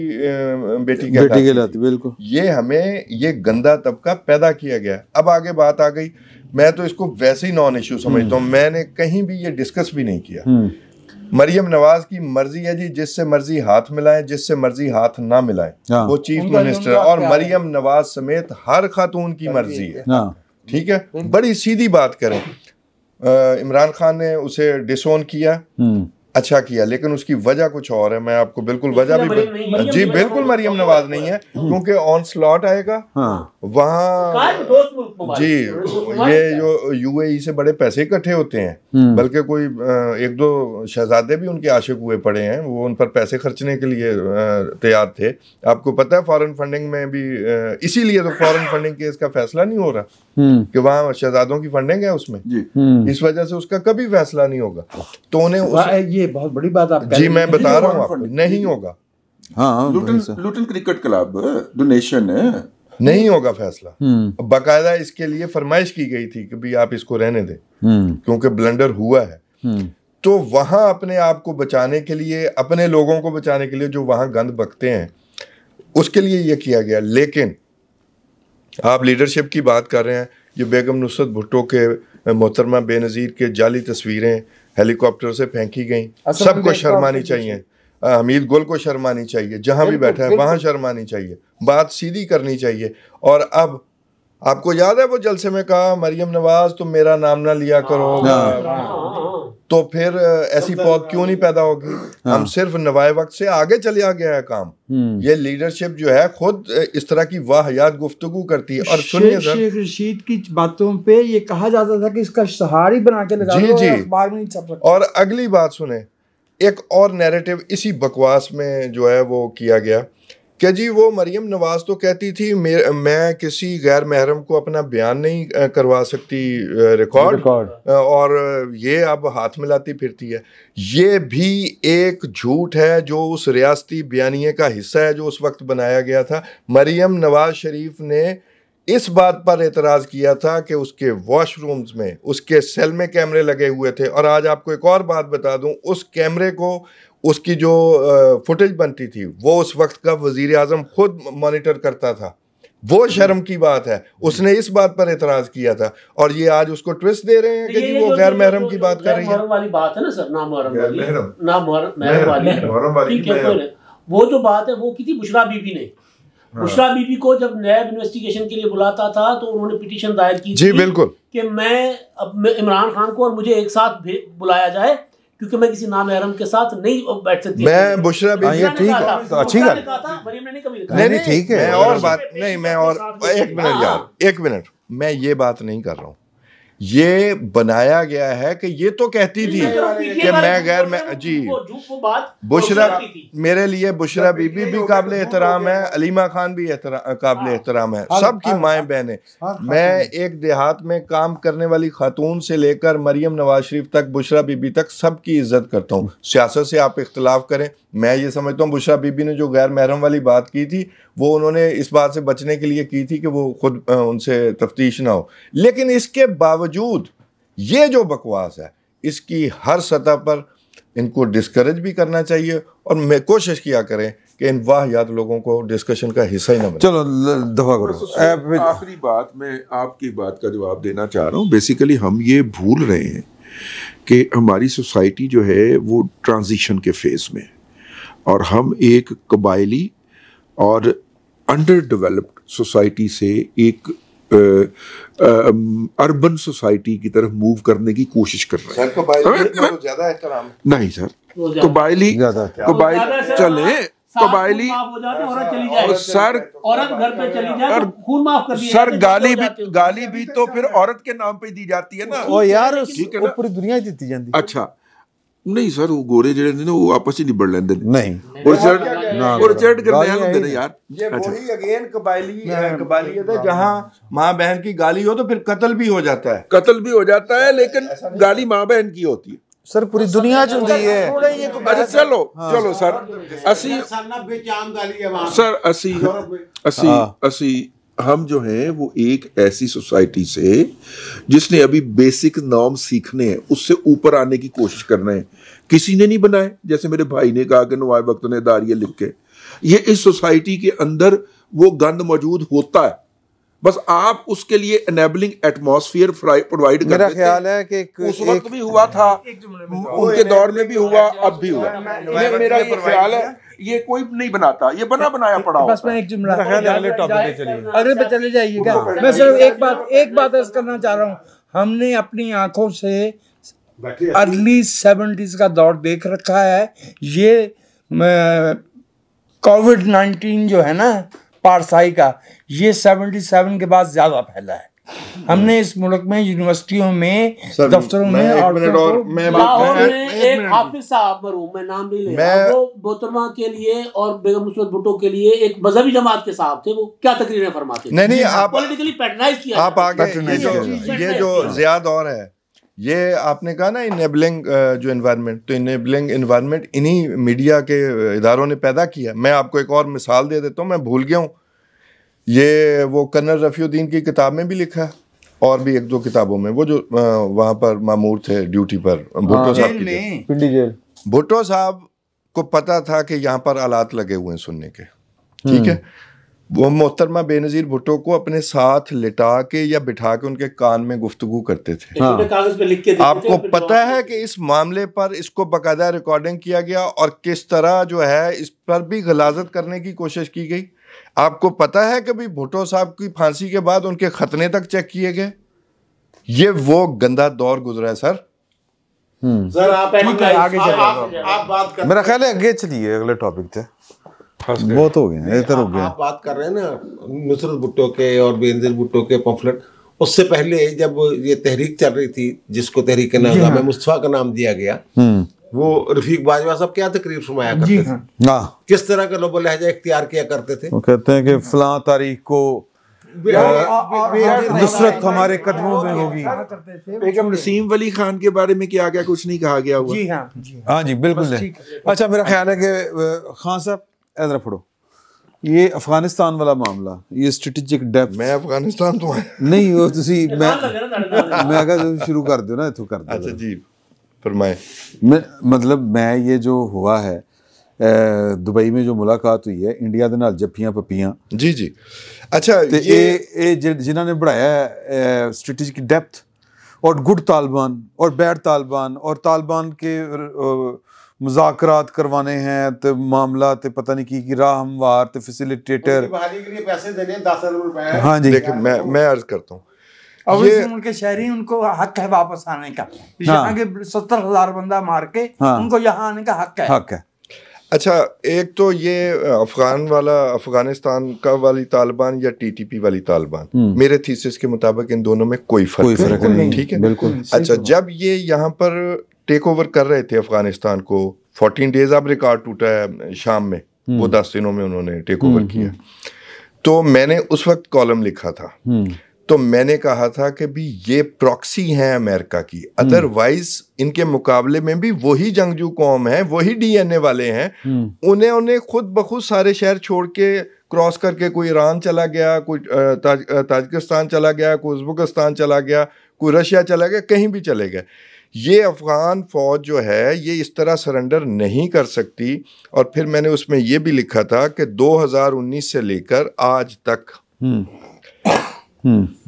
बेटी कहलाती, बिल्कुल। ये हमें ये गंदा तबका पैदा किया गया। अब आगे बात आ गई, मैं तो इसको वैसे ही नॉन इशू समझता हूँ, मैंने कहीं भी ये डिस्कस भी नहीं किया। मरियम नवाज की मर्जी है जी, जिससे मर्जी हाथ मिलाएं, जिससे मर्जी हाथ ना मिलाएं, वो चीफ मिनिस्टर है। और मरियम नवाज समेत हर खातून की मर्जी है, ठीक है। बड़ी सीधी बात करें, इमरान खान ने उसे डिसोन किया, अच्छा किया, लेकिन उसकी वजह कुछ और है। मैं आपको बिल्कुल वजह भी जी बिल्कुल मरियम नवाज नहीं है, क्योंकि ऑन स्लॉट आएगा वहाँ जी, ये जो यूएई से बड़े पैसे इकट्ठे होते हैं, बल्कि कोई एक दो शहजादे भी उनके आशिक हुए पड़े हैं, वो उन पर पैसे खर्चने के लिए तैयार थे। आपको पता है फॉरेन फंडिंग में भी, इसीलिए तो फॉरेन फंडिंग केस का फैसला नहीं हो रहा कि वहाँ शहजादों की फंडिंग है उसमें, इस वजह से उसका कभी फैसला नहीं होगा। तो उन्हें ये बहुत बड़ी बात आप जी मैं बता रहा हूँ आपको, नहीं होगा। हाँ, लुटन क्रिकेट क्लब डोनेशन है, नहीं होगा फैसला। बाकायदा इसके लिए फरमाइश की गई थी कि भी आप इसको रहने दें, क्योंकि ब्लंडर हुआ है। तो वहां अपने आप को बचाने के लिए, अपने लोगों को बचाने के लिए जो वहां गंद बकते हैं, उसके लिए ये किया गया। लेकिन आप लीडरशिप की बात कर रहे हैं, ये बेगम नुसरत भुट्टो के, मोहतरमा बेनज़ीर के जाली तस्वीरें हेलीकॉप्टर से फेंकी गई, सबको शर्मानी चाहिए। हमीद गुल को शर्मानी चाहिए, जहां भी बैठा है वहां शर्मानी चाहिए, बात सीधी करनी चाहिए। और अब आपको याद है वो जलसे में कहा मरियम नवाज तुम मेरा नाम ना लिया करो, तो फिर ऐसी पौध क्यों नहीं पैदा होगी? हम सिर्फ नवाए वक्त से आगे चलिया गया है काम। ये लीडरशिप जो है खुद इस तरह की वाहियात गुफ्तगू करती है। और सुनिए सर, शेख रशीद की बातों पे ये कहा जाता था कि इसका सहारी बना के लगा दो, अखबार में नहीं छप सकता। और अगली बात सुने, एक और नैरेटिव इसी बकवास में जो है वो किया गया कि जी वो मरियम नवाज तो कहती थी मैं किसी गैर महरम को अपना बयान नहीं करवा सकती रिकॉर्ड, और ये अब हाथ मिलाती फिरती है। ये भी एक झूठ है जो उस रियासती बयानिए का हिस्सा है जो उस वक्त बनाया गया था। मरियम नवाज शरीफ ने इस बात पर एतराज़ किया था कि उसके वॉशरूम्स में, उसके सेल में कैमरे लगे हुए थे। और आज आपको एक और बात बता दूं, उस कैमरे को, उसकी जो फुटेज बनती थी वो उस वक्त का वजीर आज़म खुद मॉनिटर करता था। वो शर्म की बात है, उसने इस बात पर एतराज़ किया था। और ये आज उसको ट्विस्ट दे रहे हैं कि जी वो गैर महरम की बात कर रही है। वाली बात है ना सर, ना महरम वाली, वो जो बात है वो की थी बुशरा बीबी ने। बुशरा बीबी को जब नैब इन्वेस्टिगेशन के लिए बुलाता था तो उन्होंने पिटीशन दायर की जी बिल्कुल कि मैं इमरान खान को और मुझे एक साथ बुलाया जाए, क्योंकि मैं किसी नामहरम के साथ नहीं बैठ सकती। मैं बुशरा बीबी, ये ठीक है, तो अच्छी बात नहीं, ठीक है। मैं और बात नहीं, मैं और एक मिनट यार, एक मिनट, मैं ये बात नहीं कर रहा हूँ। ये बनाया गया है कि ये तो कहती थी कि मैं गैर में जी बुशरा, मेरे लिए बुशरा बीबी भी काबिल एहतराम है, अलीमा खान भी काबिल एहतराम है, सबकी माएँ बहनें। मैं एक देहात में काम करने वाली खातून से लेकर मरियम नवाज शरीफ तक, बुशरा बीबी तक, सबकी इज्जत करता हूँ। सियासत से आप इख्तलाफ करें, मैं ये समझता हूँ बुशरा बीबी ने जो गैर महरम वाली बात की थी वो उन्होंने इस बात से बचने के लिए की थी कि वो खुद उनसे तफ्तीश ना हो। लेकिन इसके बावजूद ये जो बकवास है, इसकी हर सतह पर इनको डिस्करेज भी करना चाहिए और मैं कोशिश किया करें कि इन वाहियात लोगों को डिस्कशन का हिस्सा ही ना बने। चलो दफा करो। आखिरी बात मैं आपकी बात का जवाब देना चाह रहा हूँ। बेसिकली हम ये भूल रहे हैं कि हमारी सोसाइटी जो है वो ट्रांजिशन के फेज में, और हम एक कबायली और अंडर डेवलप्ड सोसाइटी से एक अर्बन सोसाइटी की तरफ मूव करने की कोशिश कर रहे हैं। सर कबायली में तो ज्यादा एहतराम नहीं सर, कबायली चले कबायली सर, औरत घर पे चली जाए तो खून माफ कर दिया सर, गाली भी तो फिर औरत के नाम पे दी जाती है ना। ओ यार ठीक है ना, पूरी दुनिया दी जाती। अच्छा नहीं सर, वो गोरे ਜਿਹੜੇ ਨੇ ਉਹ ਆਪਸ ਵਿੱਚ ਨਿਬੜ ਲੈਂਦੇ ਨੇ। नहीं और रिचर्ड करने आए ਹੁੰਦੇ ਨੇ यार। ये वही अगेन कबायलियत है जहाँ माँ बहन की गाली हो तो फिर कत्ल भी हो जाता है। कत्ल भी हो जाता है, लेकिन गाली माँ बहन की होती है। सर पूरी दुनिया चुनती है। अच्छा चलो चलो सर, असी सर असी हम जो हैं वो एक ऐसी सोसाइटी से जिसने अभी बेसिक नॉर्म सीखने हैं, उससे ऊपर आने की कोशिश कर रहे हैं। किसी ने नहीं बनाए, जैसे मेरे भाई ने कहा कि नवाब वक्त ने दारिये लिख के, ये इस सोसाइटी के अंदर वो गंद मौजूद होता है, बस आप उसके लिए एनेबलिंग एटमॉस्फेयर प्रोवाइड कर मेरा ख्याल है कि उस वक्त भी हुआ था, उनके दौर में भी हुआ, अब भी हुआ। मेरा ये ख्याल है ये कोई नहीं बनाता, ये बना बनाया पड़ा बस मैं एक जुमला अगले पे चले जाइएगा। मैं सिर्फ एक बात अर्ज करना चाह रहा हूँ। हमने अपनी आंखों से अर्ली 70s का दौर देख रखा है। ये कोविड-19 जो है ना पारसाई का, ये 77 के बाद ज्यादा फैला है। हमने इस मुल्क में यूनिवर्सिटियों में, दफ्तरों में, एक हाफिज साहब मरहूम, मैं नाम नहीं ले रहा, वो मोहतरमा के लिए और बेगम मुस्तफा भुट्टो के लिए एक मजहबी जमात के साहब थे, वो क्या तकरीरें फरमाते थे। नहीं आप पॉलिटिकली पैटर्नाइज किया आप आगे ये जो ज़िया दौर है, ये आपने कहा ना इनेबलिंग जो एनवायरनमेंट, तो इनेबलिंग एनवायरनमेंट इन्हीं मीडिया के इदारों ने पैदा किया। मैं आपको एक और मिसाल दे देता हूँ, मैं भूल गया हूँ, ये वो कर्नल रफ़ीउद्दीन की किताब में भी लिखा है और भी एक दो किताबों में, वो जो वहाँ पर मामूर थे ड्यूटी पर, भुट्टो साहब की पिंडी जेल। भुट्टो साहब को पता था कि यहाँ पर आलात लगे हुए हैं सुनने के, ठीक है। वो मोहतरमा बेनज़ीर भुट्टो को अपने साथ लिटा के या बिठा के उनके कान में गुफ्तगू करते थे। आपको पता है कि इस मामले पर इसको बाकायदा रिकॉर्डिंग किया गया और किस तरह जो है इस पर भी गलाजत करने की कोशिश की गई। आपको पता है कि भी भुट्टो साहब की फांसी के बाद उनके खतने तक चेक किए गए। ये वो गंदा दौर गुजरा है सर। सर आप बात कर, मेरा ख्याल है आगे चलिए, अगले टॉपिक थे, बहुत हो गए इधर हो गए। आप बात कर रहे हैं ना नुसरत भुट्टो के और बेनज़ीर भुट्टो के पम्फलेट, उससे पहले जब ये तहरीक चल रही थी जिसको तहरीक निज़ाम मुस्तफा का नाम दिया गया, वो रफीक बाजवा साहब क्या तकरीर फरमाया करते थे, किस तरह का लोबो लहजा इख्तियार किया करते थे। वो कहते हैं कि फलां तारीख को नुसरत हमारे कदमों में होगी। बेगम नसीम वली खान के बारे में क्या क्या कुछ नहीं कहा गया हुआ। हाँ जी बिल्कुल। अच्छा मेरा ख्याल है कि खान साहब इधर पढ़ो, ये अफगानिस्तान वाला मामला, ये स्ट्रेटेजिक डेप्थ। मैं अफगानिस्तान तो नहीं वो तुसी मैं अगर शुरू कर दो ना, इथों कर दो। अच्छा जी फरमाए। मतलब मैं ये जो हुआ है दुबई में जो मुलाकात हुई है इंडिया दे नाल जफ्फियां पप्पियां, जी जी। अच्छा ये जिन्हों ने बढ़ाया है स्ट्रेटेजिक डेप्थ और गुड तालिबान और बैड तालिबान और तालिबान के मुज़ाकरात करवाने हैं तो मामला तो पता नहीं की राह हमवार तो फैसिलिटेटर के लिए पैसे देने 10 अरब रुपए। हाँ जी देखिए मैं अर्ज करता हूँ, अब उनके शहरी उनको हक है वापस आने का। यहाँ के 70,000 बंदा मार के उनको यहाँ आने का हक है। अच्छा एक तो ये अफगान वाला अफगानिस्तान का वाली तालिबान या टीटीपी वाली तालिबान, मेरे थीसिस के मुताबिक इन दोनों में कोई फर्क नहीं, ठीक है बिल्कुल। अच्छा जब ये यहाँ पर टेक ओवर कर रहे थे अफगानिस्तान को, 14 डेज अब रिकॉर्ड टूटा है शाम में, वो 10 दिनों में उन्होंने टेक ओवर किया। तो मैंने उस वक्त कॉलम लिखा था, तो मैंने कहा था कि भी ये प्रॉक्सी हैं अमेरिका की, अदरवाइज इनके मुकाबले में भी वही जंगजू कौम है, वही डीएनए वाले हैं। उन्हें खुद बखुद सारे शहर छोड़ के क्रॉस करके कोई ईरान चला गया, कोई ताजिकिस्तान चला गया, कोई उज़्बेकिस्तान चला गया, कोई रशिया चला गया, कहीं भी चले गए। ये अफगान फौज जो है ये इस तरह सरेंडर नहीं कर सकती। और फिर मैंने उसमें ये भी लिखा था कि 2019 से लेकर आज तक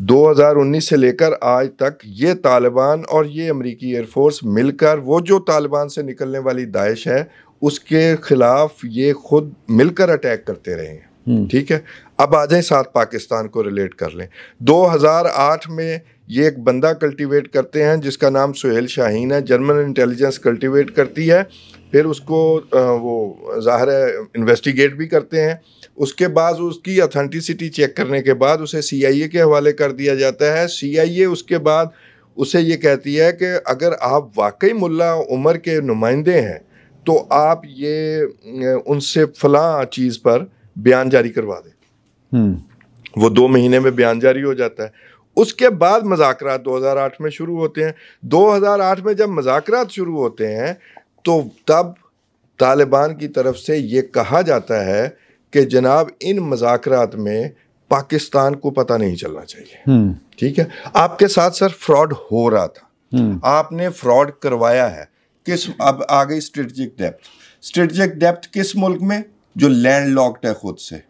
2019 से लेकर आज तक ये तालिबान और ये अमेरिकी एयरफोर्स मिलकर वो जो तालिबान से निकलने वाली दाइश है उसके खिलाफ ये खुद मिलकर अटैक करते रहे हैं। ठीक है, अब आ जाए साथ पाकिस्तान को रिलेट कर लें। 2008 में ये एक बंदा कल्टीवेट करते हैं जिसका नाम सुहेल शाहीन है, जर्मन इंटेलिजेंस कल्टीवेट करती है, फिर उसको वो ज़ाहिर है इन्वेस्टिगेट भी करते हैं। उसके बाद उसकी ऑथेंटिसिटी चेक करने के बाद उसे CIA के हवाले कर दिया जाता है। CIA उसके बाद उसे ये कहती है कि अगर आप वाकई मुल्ला उमर के नुमाइंदे हैं तो आप ये उनसे फलां चीज़ पर बयान जारी करवा दें। वो 2 महीने में बयान जारी हो जाता है। उसके बाद मज़ाकरात 2008 में शुरू होते हैं। 2008 में जब मज़ाकरात शुरू होते हैं तो तब तालिबान की तरफ से ये कहा जाता है कि जनाब इन मज़ाकरात में पाकिस्तान को पता नहीं चलना चाहिए। ठीक है, आपके साथ सर फ्रॉड हो रहा था, आपने फ्रॉड करवाया है। किस, अब आ गई स्ट्रेटेजिक डेप्थ। स्ट्रेटेजिक डेप्थ किस मुल्क में? जो लैंड लॉक्ड है खुद से,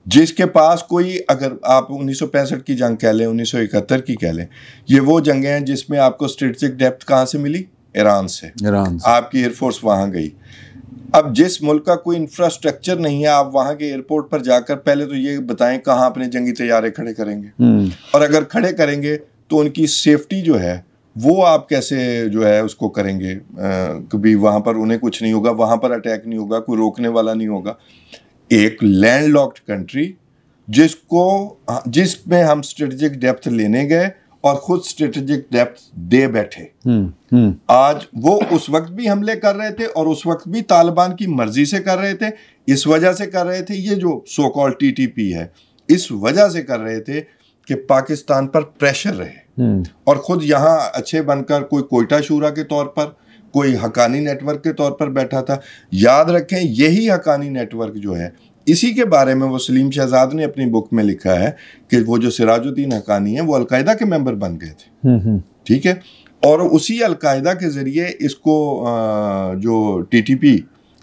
जिसके पास कोई, अगर आप 1965 की जंग कह लें, 1971 की कह लें, ये वो जंगें हैं जिसमें आपको स्ट्रेटेजिक डेप्थ कहाँ से मिली? ईरान से। आपकी एयरफोर्स वहाँ गई। अब जिस मुल्क का कोई इंफ्रास्ट्रक्चर नहीं है, आप वहाँ के एयरपोर्ट पर जाकर पहले तो ये बताएं कहाँ अपने जंगी तैयारे खड़े करेंगे, और अगर खड़े करेंगे तो उनकी सेफ्टी जो है वो आप कैसे जो है उसको करेंगे। कभी वहाँ पर उन्हें कुछ नहीं होगा, वहाँ पर अटैक नहीं होगा, कोई रोकने वाला नहीं होगा। एक लैंड लॉक्ड कंट्री जिसमें हम स्ट्रेटेजिक डेप्थ लेने गए और खुद स्ट्रेटेजिक डेप्थ दे बैठे। आज वो उस वक्त भी हमले कर रहे थे और उस वक्त भी तालिबान की मर्जी से कर रहे थे। इस वजह से कर रहे थे, ये जो सो कॉल्ड TTP है, इस वजह से कर रहे थे कि पाकिस्तान पर प्रेशर रहे, और खुद यहाँ अच्छे बनकर कोई कोयटा शूरा के तौर पर, कोई हकानी नेटवर्क के तौर पर बैठा था। याद रखें, यही हकानी नेटवर्क जो है, इसी के बारे में वो सलीम शहजाद ने अपनी बुक में लिखा है कि वो जो सिराजुद्दीन हकानी है वो अलकायदा के मेंबर बन गए थे। ठीक है, और उसी अलकायदा के ज़रिए इसको जो TTP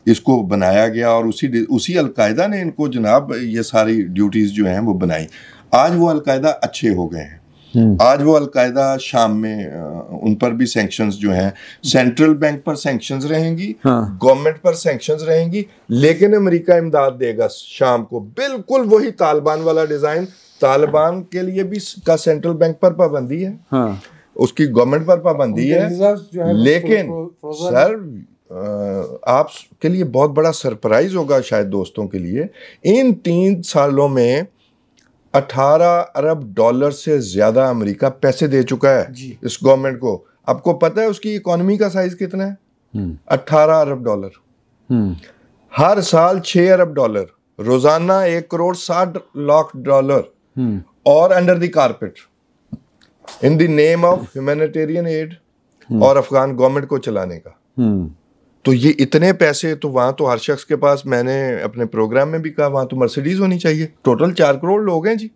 इसको बनाया गया, और उसी अलकायदा ने इनको जनाब ये सारी ड्यूटीज़ जो हैं वो बनाई। आज वो अलकायदा अच्छे हो गए हैं। आज वो अलकायदा शाम में उन पर भी सैंक्शंस जो हैं, सेंट्रल बैंक पर सैंक्शंस रहेंगी, गवर्नमेंट पर सैंक्शंस रहेंगी, लेकिन अमेरिका इमदाद देगा शाम को। बिल्कुल वही तालिबान वाला डिजाइन। तालिबान के लिए भी का सेंट्रल बैंक पर पाबंदी है, उसकी गवर्नमेंट पर पाबंदी है, लेकिन सर आपके लिए बहुत बड़ा सरप्राइज होगा शायद दोस्तों के लिए, इन 3 सालों में 18 अरब डॉलर से ज्यादा अमेरिका पैसे दे चुका है इस गवर्नमेंट को। आपको पता है उसकी इकोनॉमी का साइज कितना है? 18 अरब डॉलर। हर साल 6 अरब डॉलर, रोजाना 1 करोड़ 60 लाख डॉलर, और under the carpet in the name of humanitarian add और अफगान गवर्नमेंट को चलाने का। तो ये इतने पैसे तो वहां तो हर शख्स के पास, मैंने अपने प्रोग्राम में भी कहा, वहां तो मर्सिडीज होनी चाहिए। टोटल 4 करोड़ लोग हैं जी,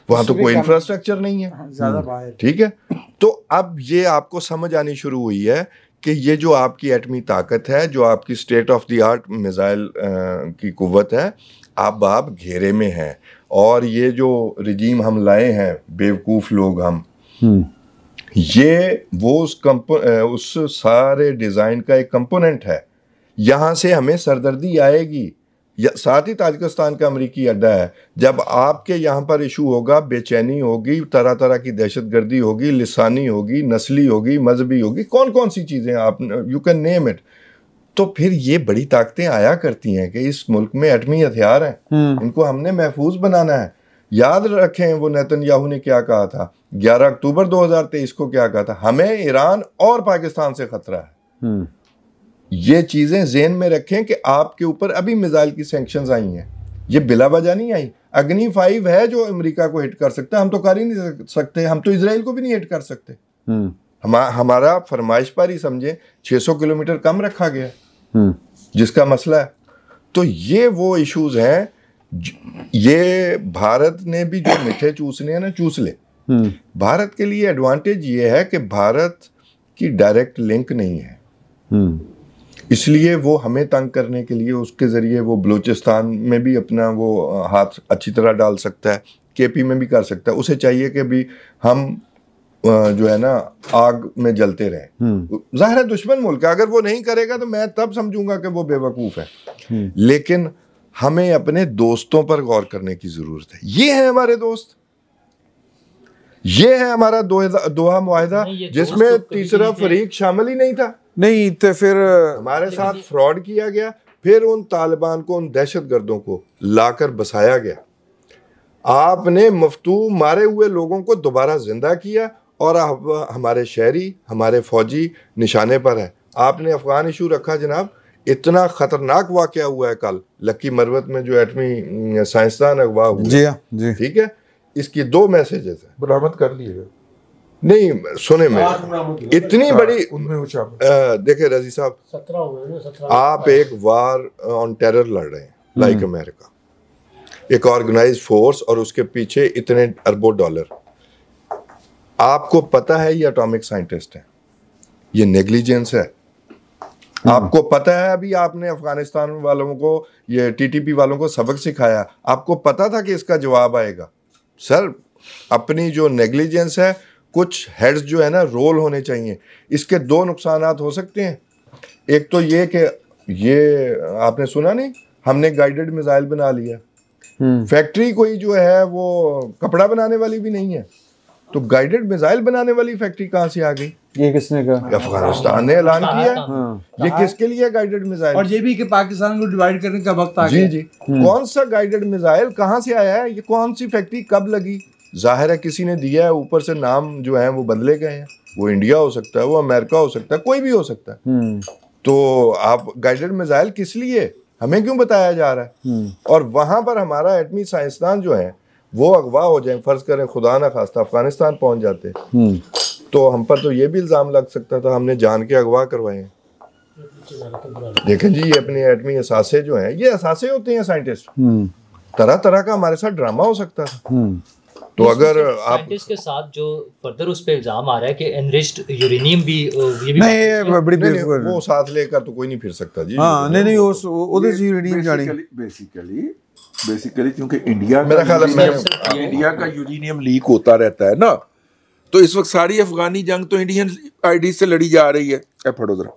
वहां तो कोई इंफ्रास्ट्रक्चर नहीं है ज्यादा बाहर। ठीक है, तो अब ये आपको समझ आनी शुरू हुई है कि ये जो आपकी एटमी ताकत है, जो आपकी state of the art missile की कुव्वत है, अब आप घेरे में हैं। और ये जो रिजीम हम लाए हैं, बेवकूफ़ लोग हम, ये वो उस सारे डिज़ाइन का एक कंपोनेंट है। यहाँ से हमें सरदर्दी आएगी। साथ ही ताजिकिस्तान का अमरीकी अड्डा है। जब आपके यहाँ पर इशू होगा, बेचैनी होगी, तरह तरह की दहशतगर्दी होगी, लिसानी होगी, नस्ली होगी, मजहबी होगी, कौन कौन सी चीज़ें आप यू कैन नेम इट। तो फिर ये बड़ी ताकतें आया करती हैं कि इस मुल्क में एटमी हथियार हैं, इनको हमने महफूज बनाना है। याद रखें वो नेतन्याहू ने क्या कहा था, 11 अक्टूबर 2023 को क्या कहा था, हमें ईरान और पाकिस्तान से खतरा है। ये चीजें ज़हन में रखें कि आपके ऊपर अभी मिसाइल की सैंक्शंस आई हैं, ये बिला वजह नहीं आई। अग्नि 5 है जो अमेरिका को हिट कर सकता है, हम तो कर ही नहीं सकते, हम तो इजराइल को भी नहीं हिट कर सकते। हमारा फरमाइश पर ही समझे 600 किलोमीटर कम रखा गया, जिसका मसला है। तो ये वो इश्यूज हैं। ये भारत ने भी जो मीठे चूसने हैं ना, चूस ले। भारत के लिए एडवांटेज ये है कि भारत की डायरेक्ट लिंक नहीं है, इसलिए वो हमें तंग करने के लिए उसके ज़रिए वो बलूचिस्तान में भी अपना वो हाथ अच्छी तरह डाल सकता है, केपी में भी कर सकता है। उसे चाहिए कि भी हम जो है ना आग में जलते रहें। ज़ाहिर है दुश्मन मुल्क है, अगर वो नहीं करेगा तो मैं तब समझूंगा कि वो बेवकूफ़ है। लेकिन हमें अपने दोस्तों पर गौर करने की ज़रूरत है। ये है हमारे दोस्त, ये है हमारा दोहा मुआहिदा, जिसमें तीसरा फरीक शामिल ही नहीं था। नहीं तो फिर हमारे साथ फ्रॉड किया गया, फिर उन तालिबान को, उन दहशतगर्दों को लाकर बसाया गया। आपने मफ्तू मारे हुए लोगों को दोबारा जिंदा किया और हमारे शहरी, हमारे फौजी निशाने पर है। आपने अफगान इशू रखा जनाब, इतना खतरनाक वाकया हुआ है कल लक्की मरवत में जो एटमी साइंसदान अगवा हुए। जी हाँ जी, ठीक है, इसकी 2 मैसेजेस हैं, बरामद कर लिए नहीं सुने में इतनी बड़ी देखे रजी साहब, 17 हुए ना, 17 आप एक वार ऑन टेरर लड़ रहे हैं लाइक अमेरिका, एक ऑर्गेनाइज फोर्स और उसके पीछे इतने अरबों डॉलर। आपको पता है ये एटॉमिक साइंटिस्ट है, ये नेग्लिजेंस है। आपको पता है अभी आपने अफगानिस्तान वालों को, ये टीटीपी वालों को सबक सिखाया, आपको पता था कि इसका जवाब आएगा। सर अपनी जो नेग्लिजेंस है, कुछ हेड्स जो है ना रोल होने चाहिए। इसके 2 नुकसानात हो सकते हैं। एक तो ये कि ये आपने सुना नहीं, हमने गाइडेड मिसाइल बना लिया। फैक्ट्री कोई जो है वो कपड़ा बनाने वाली भी नहीं है, तो गाइडेड मिसाइल बनाने वाली फैक्ट्री कहाँ से आ गई? ये किसने कहा? अफगानिस्तान ने ऐलान किया। ये किसके लिए गाइडेड मिसाइल? और ये भी कि पाकिस्तान को डिवाइड करने का वक्त आ गया। जी कौन सा गाइडेड मिसाइल कहाँ से आया है? ये कौन सी फैक्ट्री कब लगी? जाहिर है किसी ने दिया है, ऊपर से नाम जो है वो बदले गए हैं। वो इंडिया हो सकता है, वो अमेरिका हो सकता है, कोई भी हो सकता है। तो आप गाइडेड मिसाइल किस लिए, हमें क्यों बताया जा रहा है? और वहां पर हमारा एटमी साइंसदान जो है वो अगवा हो जाए, फर्ज करें खुदा ना खास्ता अफगानिस्तान पहुंच जाते, तो हम पर तो ये भी इल्जाम लग सकता था हमने जान के अगवा करवाए हैं। देखें जी, ये अपने एटमी असासे जो हैं, ये असासे होते हैं साइंटिस्ट, तरह तरह का हमारे साथ ड्रामा हो सकता था। तो अगर आप साइंटिस्ट के साथ जो फर्दर उस पे इल्जाम आ रहा है कि एनरिच्ड यूरेनियम भी ये भी नहीं, बड़ी वो साथ लेकर तो कोई नहीं फिर सकता जी। हाँ नहीं वो यूरेनियम जानी बेसिकली क्योंकि इंडिया मेरा ख्याल है इंडिया का यूरेनियम लीक होता रहता है ना, तो इस वक्त सारी अफगानी जंग तो इंडियन आईडी से लड़ी जा रही है। फटो जरा,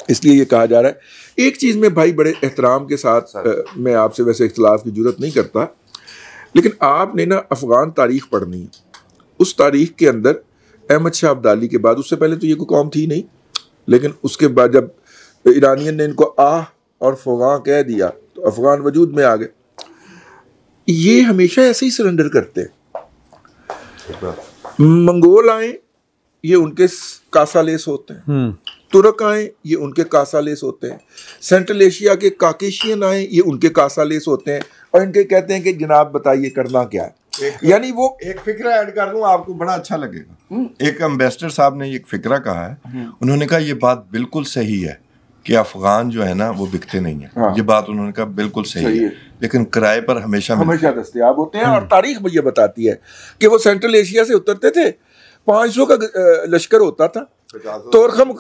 इसलिए ये कहा जा रहा है। एक चीज़ में भाई बड़े एहतराम के साथ मैं आपसे वैसे इख्तिलाफ की जरूरत नहीं करता, लेकिन आपने ना अफगान तारीख पढ़नी है। उस तारीख के अंदर अहमद शाह अब्दाली के बाद, उससे पहले तो ये कोई कौम थी नहीं, लेकिन उसके बाद जब ईरानियन ने इनको आह और फगा कह दिया तो अफगान वजूद में आ गए। ये हमेशा ऐसे ही सरेंडर करते हैं। मंगोल आए, ये उनके कासालेस होते हैं। तुर्क आए, ये उनके कासालेस होते हैं। सेंट्रल एशिया के काकेशियन आए, ये उनके कासालेस होते हैं, और इनके कहते हैं कि जनाब बताइए करना क्या है। यानी वो एक फिक्रा ऐड कर दूं, आपको बड़ा अच्छा लगेगा। एक एम्बेसडर साहब ने एक फिक्रा कहा है, उन्होंने कहा ये बात बिल्कुल सही है कि अफगान जो है ना वो बिकते नहीं है। हाँ। ये बात उन्होंने कहा बिल्कुल सही है, लेकिन किराए पर हमेशा दस्तयाब होते हैं। और तारीख भी ये बताती है कि वो सेंट्रल एशिया से उतरते थे, 500 का लश्कर होता था, तोरखम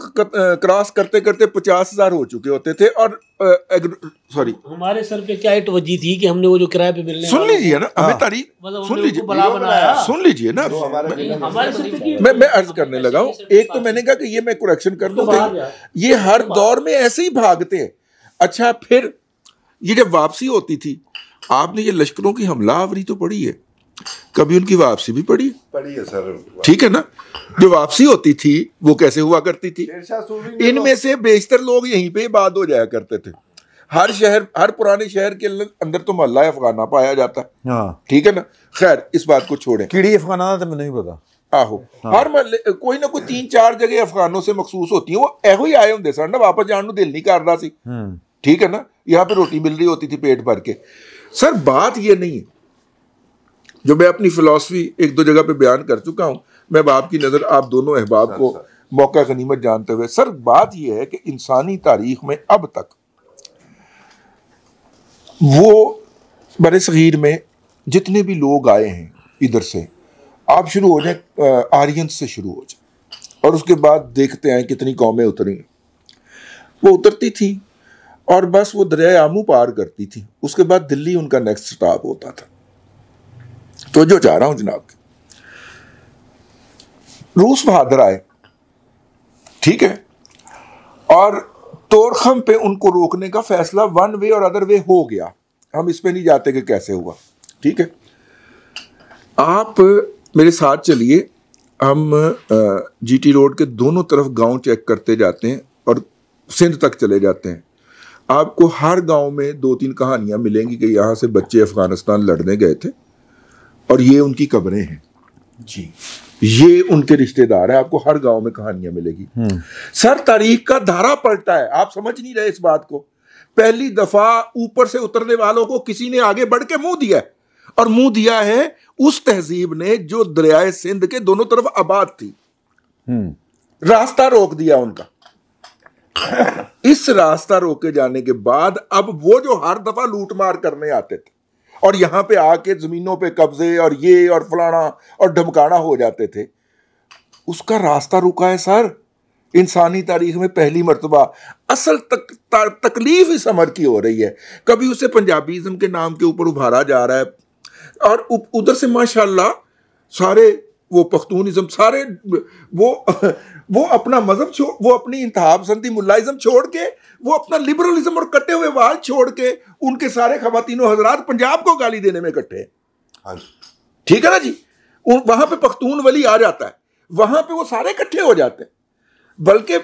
क्रॉस करते करते 50,000 हो चुके होते थे। और सॉरी, हमारे सर पे क्या वजह थी कि हमने वो जो किराए पे मिलने सुन लीजिए ना, हमें तारीख सुन लीजिए, सुन लीजिए ना, मैं अर्ज करने लगा हूँ। एक तो मैंने कहा कि ये मैं करेक्शन कर दूंगा, ये हर दौर में ऐसे ही भागते हैं। अच्छा, फिर ये जब वापसी होती थी, आपने ये लश्करों की हमलावरी तो पढ़ी है, कभी उनकी वापसी भी पढ़ी है सर, ठीक है ना? जो वापसी होती थी वो कैसे हुआ करती थी? इनमें से बेशतर लोग यहीं पे बाद हो जाया करते थे। हर शहर, हर पुराने शहर के अंदर तो मोहल्ला अफगाना पाया जाता है, ठीक है ना? खैर, इस बात को छोड़ें। कीड़ी अफगाना तो मैंने नहीं पता। आहो, हर मोहल्ले कोई ना कोई 3-4 जगह अफगानों से मखसूस होती है। वो एहो ही आए होंगे सर ना, वापस जाने को दिल नहीं कर रहा सी, ठीक है ना? यहाँ पे रोटी मिल रही होती थी पेट भर के। सर बात ये नहीं है, जो मैं अपनी फिलॉसफी 1-2 जगह पे बयान कर चुका हूं। मैं बाप की नज़र आप दोनों अहबाब को मौका गनीमत जानते हुए, सर बात यह है कि इंसानी तारीख में अब तक वो बड़े सगीर में जितने भी लोग आए हैं इधर से, आप शुरू हो जाए आर्यन से शुरू हो जाए, और उसके बाद देखते हैं कितनी कौमें उतरी। वो उतरती थी और बस वो दरिया आमू पार करती थी, उसके बाद दिल्ली उनका नेक्स्ट स्टॉप होता था। तो जो चाह रहा हूं जनाब, रूस बहादुर आए, ठीक है, और तोरखम पे उनको रोकने का फैसला वन वे और अदर वे हो गया। हम इस पे नहीं जाते कि कैसे हुआ, ठीक है। आप मेरे साथ चलिए, हम जीटी रोड के दोनों तरफ गांव चेक करते जाते हैं और सिंध तक चले जाते हैं। आपको हर गांव में 2-3 कहानियां मिलेंगी कि यहाँ से बच्चे अफगानिस्तान लड़ने गए थे और ये उनकी कब्रें हैं जी, ये उनके रिश्तेदार हैं। आपको हर गांव में कहानियां मिलेगी। सर, तारीख का धारा पलटा है, आप समझ नहीं रहे इस बात को। पहली दफा ऊपर से उतरने वालों को किसी ने आगे बढ़ के मुंह दिया, और मुंह दिया है उस तहजीब ने जो दरियाए सिंध के दोनों तरफ आबाद थी। रास्ता रोक दिया उनका। इस रास्ता रोके जाने के बाद अब वो जो हर दफा लूट मार करने आते थे और यहां पे आके जमीनों पे कब्जे और ये और फलाना और धमकाना हो जाते थे, उसका रास्ता रुका है सर। इंसानी तारीख में पहली मर्तबा असल तकलीफ इस अमर की हो रही है। कभी उसे पंजाबीज़म के नाम के ऊपर उभारा जा रहा है और उधर से माशाल्लाह सारे वो पख्तूनिज़म, सारे वो अपना मजहब छोड़, वो अपनी इंतहा पसंदी मुल्लाइज़म छोड़ के, वो अपना लिबरलिज्म और कटे हुए वाल छोड़ के, उनके सारे खवातीनों हजरात पंजाब को गाली देने में इकट्ठे हैं। हाँ, ठीक है ना जी। वहां पे पख्तून वली आ जाता है, वहां पे वो सारे इकट्ठे हो जाते हैं। बल्कि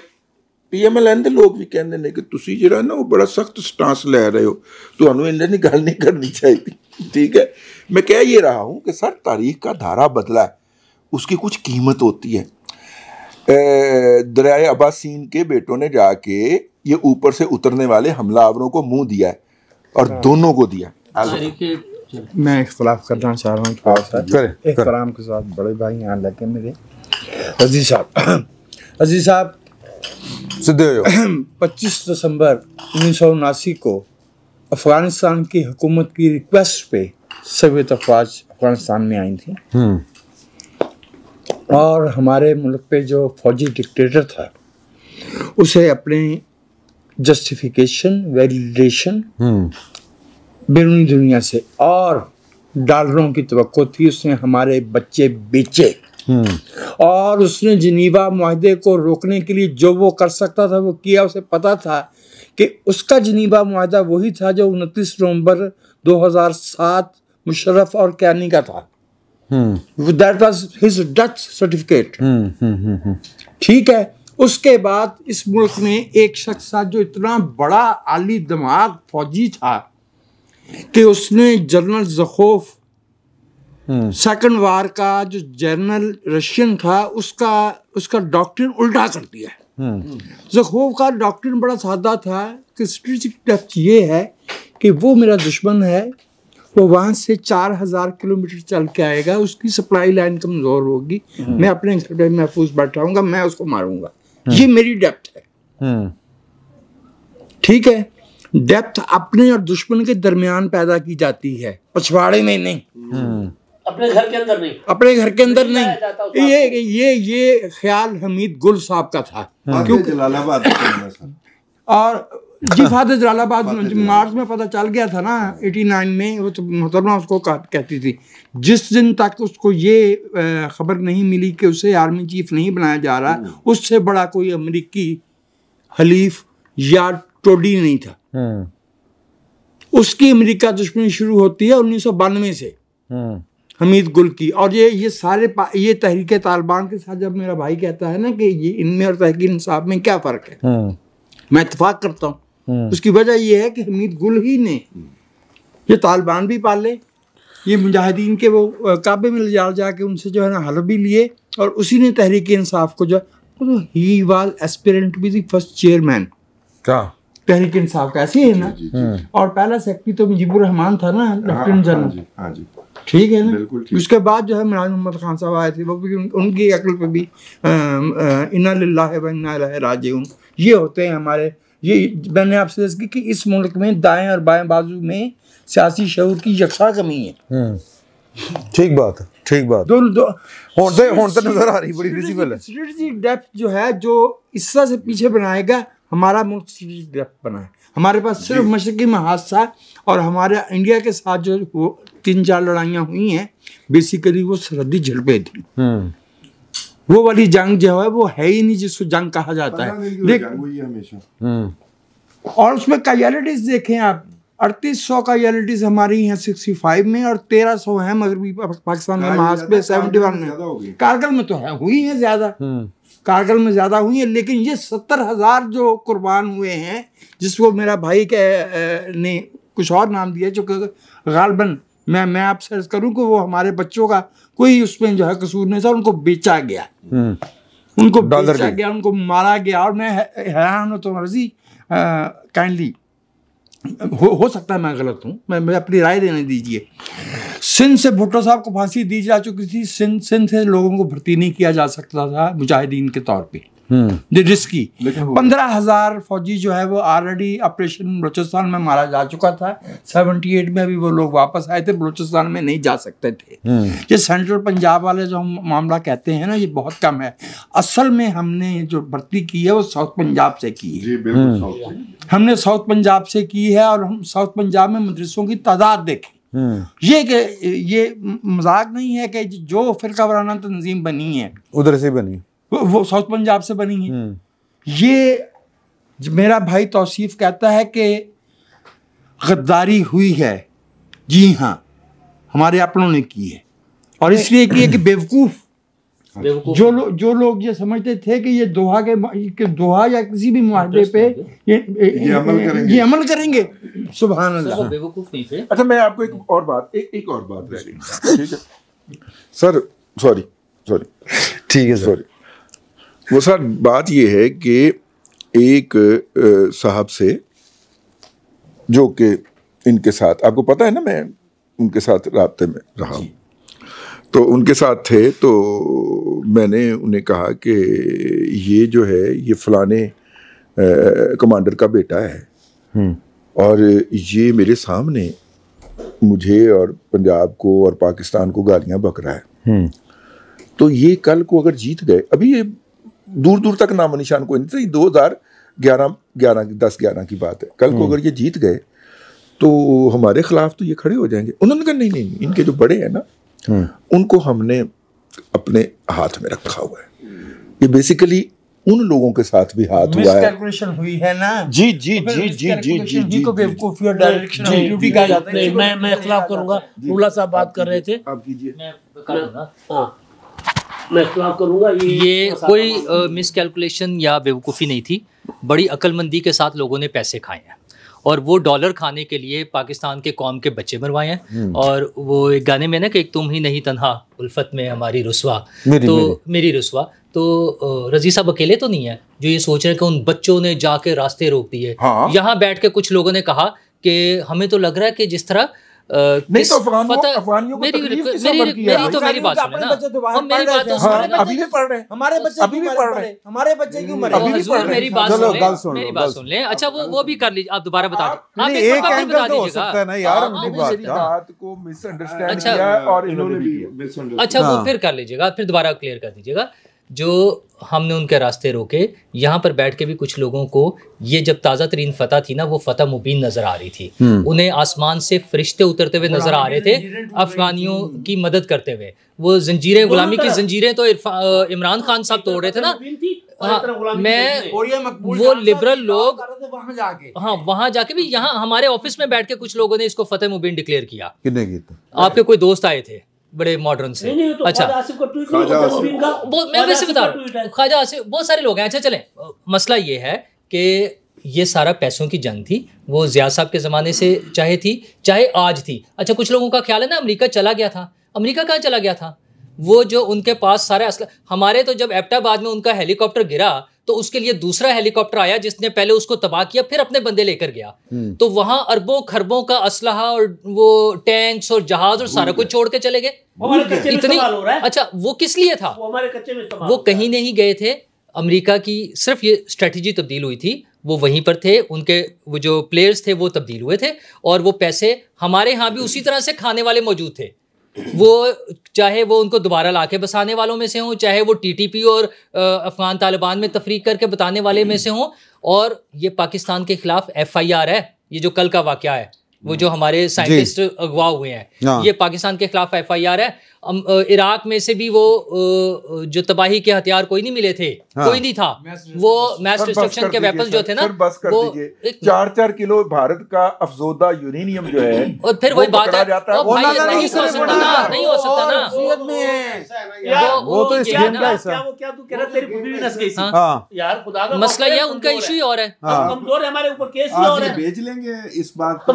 PMLN के लोग भी कहते हैं कि तुसी जिहड़ा ना वो बड़ा सख्त स्टांस ले रहे हो, तुहानू इन्हें नहीं गल नहीं करनी चाहिए। ठीक है, मैं कह ये रहा हूं कि सर तारीख का धारा बदला है, उसकी कुछ कीमत होती है। दरियाए अब्बासीन के बेटों ने जाके ये ऊपर से उतरने वाले हमलावरों को मुंह दिया है और दोनों को दिया। मैं इख्तलाफ करना चाह रहा हूँ थोड़ा सा, एहतराम के साथ। बड़े भाई यहाँ लगे मेरे अजीज साहब सीधे हो। 25 दिसंबर 1979 को अफगानिस्तान की हुकूमत की रिक्वेस्ट पे सोवियत अफवाज अफगानिस्तान में आई थी और हमारे मुल्क पे जो फौजी डिक्टेटर था उसे अपने जस्टिफिकेशन, वैलिडेशन बैरूनी दुनिया से और डॉलरों की तवक्को थी। उसने हमारे बच्चे बेचे और उसने जिनीवा मुआहदे को रोकने के लिए जो वो कर सकता था वो किया। उसे पता था कि उसका जिनीवा मुआहदा वही था जो 29 नवंबर 2007 मुशर्रफ और कैनी का था। That was his death certificate। ठीक है, उसके बाद इस मुल्क में एक शख्स था जो इतना बड़ा आली दिमाग फौजी था कि उसने जनरल ज़खोफ सेकंड वार का जो जनरल रशियन था उसका डॉक्ट्रिन उल्टा कर दिया है। ज़खोफ का डॉक्ट्रिन बड़ा सादा था कि स्ट्रेटेजिक डेप्थ ये है कि वो मेरा दुश्मन है, वो वहाँ से 4000 किलोमीटर चल के आएगा, उसकी सप्लाई लाइन कमज़ोर होगी, मैं अपने घर पे महफूज बैठा हूँगा, मैं उसको मारूंगा। ये मेरी डेप्थ है। ठीक है, डेप्थ अपने और दुश्मन के दरमियान पैदा की जाती है, पछवाड़े में नहीं, अपने घर के अंदर नहीं, अपने घर के अंदर नहीं। ये ख्याल हमीद गुल साहब का था। क्योंकि जलालाबाद और जी फादर जलालाबाद मार्च में पता चल गया था ना 89 में। वो तो मोहतरमा उसको कहती थी, जिस दिन तक उसको ये खबर नहीं मिली कि उसे आर्मी चीफ नहीं बनाया जा रहा, उससे बड़ा कोई अमेरिकी हलीफ या टोडी नहीं था। उसकी अमेरिका दुश्मनी शुरू होती है 1992 से हमीद गुल की। और ये सारे ये तहरीक तालिबान के साथ जब मेरा भाई कहता है ना कि ये इनमें और तहरीक इंसाफ में क्या फ़र्क है, मैं इत्तेफाक करता हूँ। उसकी वजह यह है कि हमीद गुल ही ने ये तालिबान भी पाले, ये मुजाहिदीन के वो काबे में ले जा के उनसे जो है ना हल भी लिए, और उसी ने तहरीक इंसाफ को जो he was aspirant to be the first chairman Tehreek Insaf का, ऐसी है ना। और पहला सेक्रेटरी तो मुजीबुर रहमान था ना, लेफ्टिनेंट जनरल। ठीक है ना। उसके बाद जो है मिराज मोहम्मद खान साहब आए थे, वो भी उनकी अक्ल पे भी इन्ना लिल्लाहि व इन्ना इलैहि राजिऊन। ये होते हैं हमारे। ये मैंने आपसे दस की कि इस मुल्क में दाएं और बाएं बाजू में सियासी शऊर की यकसा कमी है। ठीक बात है। ठीक बात दोनों ਹੁਣ ਤਾਂ नजर आ रही बड़ी विजिबल है। स्ट्रेटेजिक डेप्थ जो है, जो इस तरह से पीछे बनाएगा, हमारा मुल्क स्ट्रेटेजिक डेप्थ बना है। हमारे पास सिर्फ मशरकी में हादसा, और हमारे इंडिया के साथ जो 3-4 लड़ाइयाँ हुई हैं, बेसिकली वो सरहदी झड़पें थी। वो वाली जंग जो है वो है ही नहीं जिसको जंग कहा जाता है। और उसमें कैजुअलिटीज देखें आप, 3800 कैजुअलिटीज हमारी हैं 65 में, और 1300 हैं मगरबी पाकिस्तान में महाज पे 71 में। कारगिल में तो है हुई है ज्यादा, कारगिल में ज्यादा हुई है, लेकिन ये 70,000 जो कुर्बान हुए हैं, जिसको मेरा भाई के ने कुछ और नाम दिया, जो गालबन मैं आपसे अर्ज करूं कि वो हमारे बच्चों का कोई उसमें जो है कसूर नहीं था, उनको बेचा गया, उनको बेचा गया, उनको मारा गया। और मैं हैरान हूं, तो मर्जी काइंडली हो सकता है मैं गलत हूँ, मैं अपनी राय देने दीजिए। सिंध से भुट्टो साहब को फांसी दी जा चुकी थी, सिंध से लोगों को भर्ती नहीं किया जा सकता था मुजाहिदीन के तौर पे, रिस्की। 15,000 फौजी जो है वो ऑलरेडी ऑपरेशन बलूचिस्तान में मारा जा चुका था। 78 में अभी वो लोग वापस आए थे, बलूचिस्तान में नहीं जा सकते थे। ये सेंट्रल पंजाब वाले जो हम मामला कहते हैं ना, ये बहुत कम है। असल में हमने जो भर्ती की है वो साउथ पंजाब से की है, हमने साउथ पंजाब से की है, और हम साउथ पंजाब में मदरसों की तादाद देखें। ये मजाक नहीं है कि जो फिरका वाराना तंजीम बनी है उधर से बनी, वो साउथ पंजाब से बनी है। ये मेरा भाई तौसीफ कहता है कि गद्दारी हुई है, जी हाँ हमारे अपनों ने की है, और इसलिए की है कि बेवकूफ़ जो लोग ये समझते थे कि ये दोहा या किसी भी मुआहदे पे ये अमल करेंगे, सुभान अल्लाह, बेवकूफ़ नहीं थे। अच्छा, मैं आपको एक और बात रह गई, ठीक है सर, सॉरी ठीक है सर। वो सर बात ये है कि एक साहब से, जो कि इनके साथ, आपको पता है ना, मैं उनके साथ राब्ते में रहा हूँ, तो उनके साथ थे, तो मैंने उन्हें कहा कि ये जो है ये फलाने कमांडर का बेटा है, और ये मेरे सामने मुझे और पंजाब को और पाकिस्तान को गालियाँ बक रहा है। तो ये कल को अगर जीत गए, अभी ये दूर दूर तक नामो निशान कोई नहीं था, 2011 की बात है, कल को अगर ये जीत गए तो हमारे खिलाफ तो ये खड़े हो जाएंगे। उन्होंने कहा नहीं, इनके जो बड़े हैं ना, उनको हमने अपने हाथ में रखा हुआ है। ये बेसिकली उन लोगों के साथ भी हाथ हुआ है, कैलकुलेशन हुई है ना। जी को बेवकूफी और डायरेक्शन ऑफ ड्यूटी कहा जाता है। मैं इख्तिलाफ करूंगा, रूला साहब बात कर रहे थे, आप कीजिए। मैं इख्तिलाफ करूंगा। ये कोई मिसकैलकुलेशन या बेवकूफ़ी नहीं थी, बड़ी अक्लमंदी के साथ लोगों ने पैसे खाए हैं, और वो डॉलर खाने के लिए पाकिस्तान के कौम के बच्चे मरवाए हैं। और वो एक गाने में ना कि एक तुम ही नहीं तन्हा उल्फत में हमारी रुस्वा, मेरी रुस्वा, तो रज़ी साहब अकेले तो नहीं है जो ये सोच रहे हैं कि उन बच्चों ने जाके रास्ते रोक दिए। यहाँ बैठ के कुछ लोगों ने कहा कि हमें तो लग रहा है कि जिस तरह नहीं तो अफगानियों मेरी बात सुने ना, मेरी बात अभी भी पढ़ रहे हैं, हमारे बच्चे अभी भी पढ़ रहे हैं, हमारे बच्चे की उम्र है, मेरी बात सुन ले। अच्छा वो भी कर लीजिए, आप दोबारा बता दो, आप एक बार बता दीजिएगा। बात को मिसअंडरस्टैंड किया और इन्होंने भी, अच्छा वो फिर कर लीजिएगा, फिर दोबारा क्लियर कर दीजिएगा। जो हमने उनके रास्ते रोके, यहाँ पर बैठ के भी कुछ लोगों को ये जब ताज़ा तरीन फतह थी ना, वो फतह मुबीन नज़र आ रही थी। उन्हें आसमान से फरिश्ते उतरते हुए नज़र आ रहे थे, अफगानियों की मदद करते हुए। वो जंजीरें, गुलामी की जंजीरें तो इमरान खान साहब तोड़ रहे थे ना। वो लिबरल लोग वहाँ जाके भी, यहाँ हमारे ऑफिस में बैठ के कुछ लोगों ने इसको फतह मुबीन डिक्लेयर किया। आपके कोई दोस्त आए थे बड़े मॉडर्न से? अच्छा, मैं वैसे बता रहा हूँ, ख्वाजा आसिफ, बहुत सारे लोग हैं। अच्छा चलें, मसला ये है कि ये सारा पैसों की जंग थी, वो ज़िया साहब के ज़माने से चाहे थी चाहे आज थी। अच्छा, कुछ लोगों का ख्याल है ना अमेरिका चला गया था, अमेरिका कहाँ चला गया था? वो जो उनके पास सारे असला, हमारे तो जब एबटाबाद में उनका हेलीकॉप्टर गिरा तो उसके लिए दूसरा हेलीकॉप्टर आया जिसने पहले उसको तबाह किया, फिर अपने बंदे लेकर गया। तो वहां अरबों खरबों का असलहा और वो टैंक्स और जहाज और सारा कुछ छोड़ के चले गए। इतनी, अच्छा वो किस लिए था? वो कहीं नहीं गए थे, अमेरिका की सिर्फ ये स्ट्रेटजी तब्दील हुई थी, वो वहीं पर थे, उनके वो जो प्लेयर्स थे वो तब्दील हुए थे, और वो पैसे हमारे यहाँ भी उसी तरह से खाने वाले मौजूद थे। वो चाहे वो उनको दोबारा लाके बसाने वालों में से हों, चाहे वो टीटीपी और अफगान तालिबान में तफरीक करके बताने वाले में से हों, और ये पाकिस्तान के खिलाफ FIR है। ये जो कल का वाकया है, वो जो हमारे साइंटिस्ट अगवा हुए हैं, ये पाकिस्तान के खिलाफ FIR है। इराक में से भी वो जो तबाही के हथियार कोई नहीं मिले थे, कोई नहीं था, वो मैस डिस्ट्रक्शन के वेपन्स जो थे ना, वो 4-4 किलो भारत का अफजोदा यूरेनियम जो है, और फिर वही बात है, नहीं हो सकता ना, नहीं हो सकता ना, वो तो इस गेम का हिस्सा। क्या तू कह रहा तेरी बीवी भी नस गई थी यार, खुदा का मसला ये है, उनका इशू ही और है, कमजोर है, हमारे ऊपर केस ही और है, भेज लेंगे इस बात को।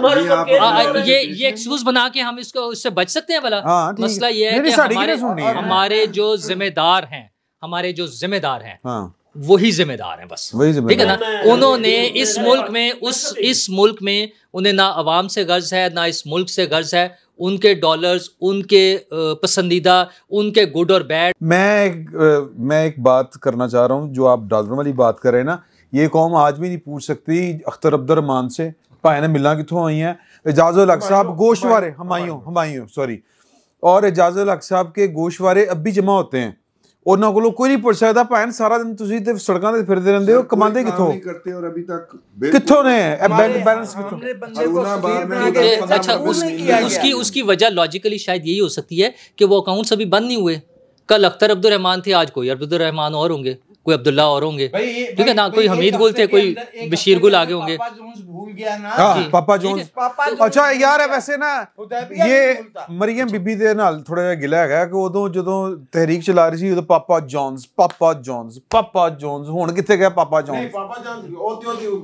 ये एक्सक्यूज बना के हम इसको उससे बच सकते हैं भला? मसला ये है कि हमारे जो जिम्मेदार हैं, वही जिम्मेदार हैं, बस ठीक है ना। उन्होंने इस मुल्क में उन्हें ना अवाम से गर्ज है, ना इस मुल्क से गर्ज है, उनके डॉलर्स, उनके पसंदीदा, उनके गुड और बैड। मैं एक बात करना चाह रहा हूँ, जो आप डॉलर वाली बात कर रहे हैं ना, ये कौम आज भी नहीं पूछ सकती अख्तर अब्दुर्रहमान से भाई ने मिलना कितों आई हैं। एजाजुल हक साहब गोशवारे हमायूं सॉरी, और एजाजुल हक साहब के गोशवारे अब भी जमा होते हैं, ਉਹਨਾਂ ਕੋਲੋਂ ਕੋਈ ਨਹੀਂ ਪੁੱਛ ਸਕਦਾ ਭੈਣ ਸਾਰਾ ਦਿਨ ਤੁਸੀਂ ਤੇ ਸੜਕਾਂ ਤੇ ਫਿਰਦੇ ਰਹਿੰਦੇ ਹੋ, ਕਮਾਉਂਦੇ ਕਿੱਥੋਂ करते और अभी तक कित्थों ने बैंक बैलेंस कित्थों? अच्छा, उसकी वजह लॉजिकली शायद यही हो सकती है कि वो अकाउंट्स अभी बंद नहीं हुए। कल अख्तर अब्दुर्रहमान थे, आज कोई अब्दुर्रहमान और होंगे, कोई अब्दुल्ला और होंगे, ठीक है ना, कोई हमीद गुल थे, कोई बशीर गुल आगे होंगे। पापा जोन्स, अच्छा यार वैसे ना ये मरियम बीबी दे नाल थोड़ा जिहा गिला है कि उदों जदों तहरीक चला रही सी उदों पापा जॉन्स हुण कित्थे गया पापा जॉन्स?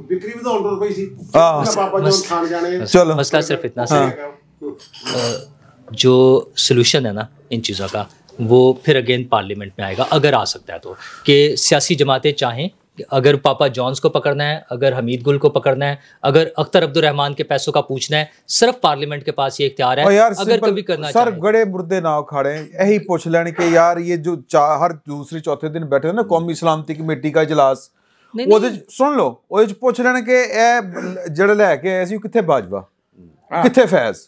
बिक्री भी तो ₹100 सी, पापा जॉन्स खान जाने। चलो मसला सिर्फ इतना सा, जो सोल्यूशन है ना इन चीज़ों का, वो फिर अगेन पार्लियामेंट में आएगा, अगर आ सकता है तो, कि सियासी जमातें चाहें कि अगर पापा जॉन्स को पकड़ना है, अगर हमीद गुल को पकड़ना है, अगर अख्तर अब्दुर्रहमान के पैसों का पूछना है, सिर्फ पार्लियामेंट के पास ये इख्तियार है। अगर कभी करना सर गड़े मुर्दे ना उखाड़े, यही पूछ लेने के यार ये जो हर दूसरे चौथे दिन बैठे ना कौमी सलामती कमेटी का इजलास, सुन लो पूछ लेने के जड़ लैके ऐसी कित्थे बाजवा, कित्थे फैज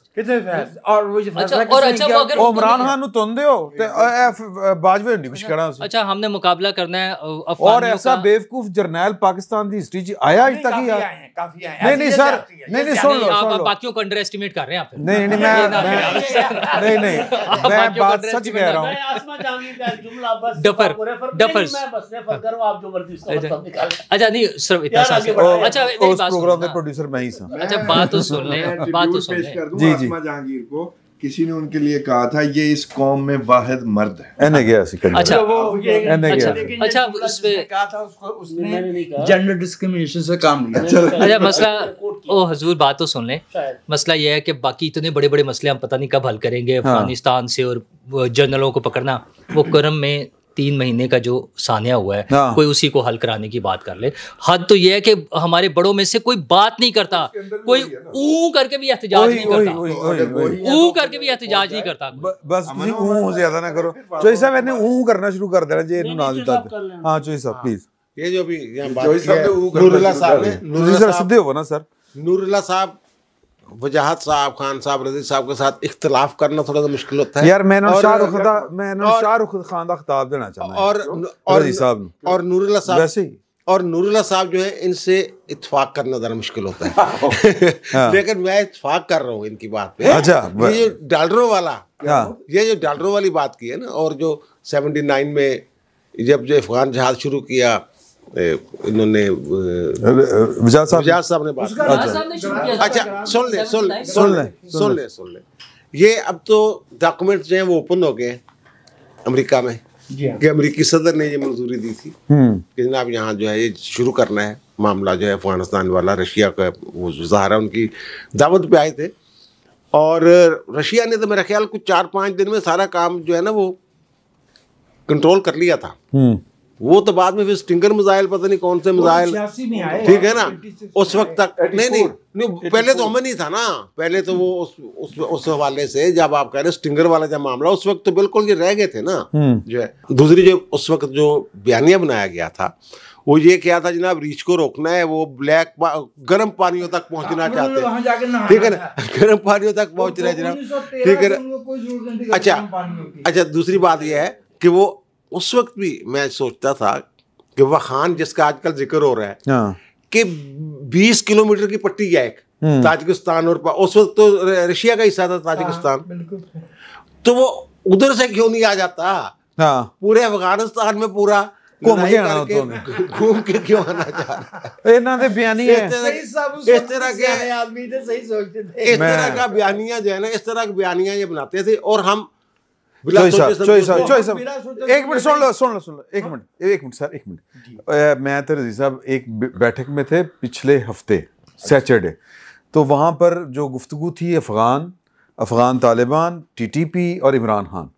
और वो जो फैसला और अच्छा वो अगर इमरान खान नु तुंदे हो ते बाजवे नहीं कुछ कहना। अच्छा हमने मुकाबला करना है और ऐसा बेवकूफ जर्नैल पाकिस्तान दी हिस्ट्री च आया आज तक ही यार? काफी आए नहीं सर, नहीं सुन लो, आप बाकियों को अंडर एस्टिमेट कर रहे हैं आप। नहीं मैं बात सच कह रहा हूं। अच्छा नहीं सिर्फ इतना सा, अच्छा उस प्रोग्राम के प्रोड्यूसर मैं ही था। अच्छा बात तो सुन ले, बात तो सुन ले। आसमा जहांगीर को किसी ने उनके लिए कहा था ये इस कौम में वाहिद मर्द है। अच्छा अच्छा उसमें कहा था उसने जेंडर डिस्क्रिमिनेशन से काम लिया। अच्छा मसला ओ हजूर बात तो सुन ले, मसला ये है कि बाकी इतने बड़े बड़े मसले हम पता नहीं कब हल करेंगे। अफगानिस्तान से और जनरलों को पकड़ना, वो करम में 3 महीने का जो सानिया हुआ है, कोई उसी को हल कराने की बात कर ले। हद तो ये है कि हमारे बड़ों में से कोई बात नहीं करता, कोई ऊ करके भी एहतजाज नहीं करता, ऊ करके भी एहतजाज नहीं करता। बस तुसी ऊ ज्यादा ना करो। चोई साहब मैंने ऊ करना शुरू कर देना जे इन्हों ना दिता। हां चोई साहब प्लीज। ये जो भी यहां बात नूरुल्लाह साहब ने, तुसी सर सीधे हो ना सर। नूरुल्लाह साहब, वजाहत साहब, खान साहब, रज़ी साहब के साथ इख्तिलाफ करना थोड़ा सा मुश्किल होता है यार। मैं शाहरुख खान का खिताब देना चाहता हूं और नूरुल्लाह साहब वैसे ही, और नूरुल्लाह साहब जो है इनसे इत्तेफाक करना ज़रा मुश्किल होता है लेकिन मैं इत्तेफाक कर रहा हूँ इनकी बात पे। अच्छा ये जो डॉलरों वाला, ये जो डॉलरों वाली बात की है ना, और जो 79 में जब जो अफगान जहाज शुरू किया इन्होंने वजाद साहब ने बात, अच्छा सुन ले ये अब तो डॉक्यूमेंट्स जो हैं वो ओपन हो गए अमेरिका में कि अमेरिकी सदर ने ये मंजूरी दी थी कि जनाब यहाँ जो है ये शुरू करना है मामला जो है अफगानिस्तान वाला। रशिया का वो ज़ाहिर है उनकी दावत पे आए थे, और रशिया ने तो मेरा ख्याल कुछ 4-5 दिन में सारा काम जो है ना वो कंट्रोल कर लिया था। वो तो बाद में फिर स्टिंगर मिसाइल, पता नहीं कौन से मिसाइल, ठीक है ना, उस वक्त तक नहीं पहले तो हमें नहीं था ना। पहले तो वो उस हवाले से जब आप कह रहे स्टिंगर वाला जब मामला, उस वक्त तो बिल्कुल ये रह गए थे ना। जो है दूसरी जो उस वक्त जो बयानिया बनाया गया था वो ये क्या था जनाब, रीच को रोकना है, वो ब्लैक गर्म पानियों तक पहुंचना चाहते हैं, ठीक है ना, गर्म पानियों तक पहुंच रहे हैं जनाब, ठीक है ना। अच्छा, दूसरी बात यह है कि वो उस वक्त भी मैं सोचता था कि वह खान जिसका आजकल जिक्र हो रहा है कि 20 किलोमीटर की पट्टी है एक, ताजिकिस्तान और उस वक्त तो रशिया का हिस्सा था ताजिकिस्तान, तो वो उधर से क्यों नहीं आ जाता, पूरे अफगानिस्तान में पूरा घूम के क्यों आना चाह रहा है। इन्हां दे बयानियां इस तरह के आदमी थे, सही सोचते थे, इस तरह का बयानियां जो है ना, इस तरह की बयानियां ये बनाते थे। और हम एक मिनट सुन लो एक मिनट सर, एक मिनट। मैं तो रज़ी साहब एक बैठक में थे पिछले हफ्ते सैटरडे, तो वहाँ पर जो गुफ्तगू थी अफगान तालिबान, TTP और इमरान खान,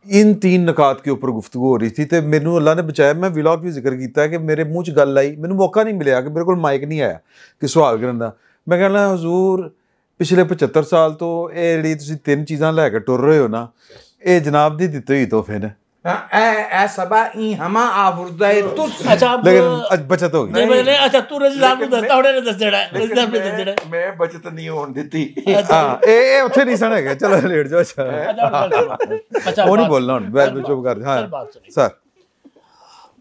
इन 3 नकात के ऊपर गुफ्तगू हो रही थी। तो मैनू अल्लाह ने बचाया, मैं व्लॉग भी जिक्र किया है कि मेरे मुँह च गल आई, मैनू मौका नहीं मिलया कि मेरे को माइक नहीं आया कि सवाल करने का। मैं कहना हजूर पिछले 75 साल तो ये जिहड़ी तुसीं 3 चीज़ां लैके टुर रहे हो ना, ये जनाब दी दित्ते हुई तोहफे ने। लेकिन बचत हो गई। अच्छा तू रज़ी साहब नूं दसदा, हुणे ने दस देना है, रज़ी साहब ने दस देना है। मैं बचत नहीं होने देती। हाँ, ये उत्थे नहीं सन है, चलो लेट जाओ। अच्छा वो नहीं बोलना हुण, बैठ चुप कर। हाँ सर,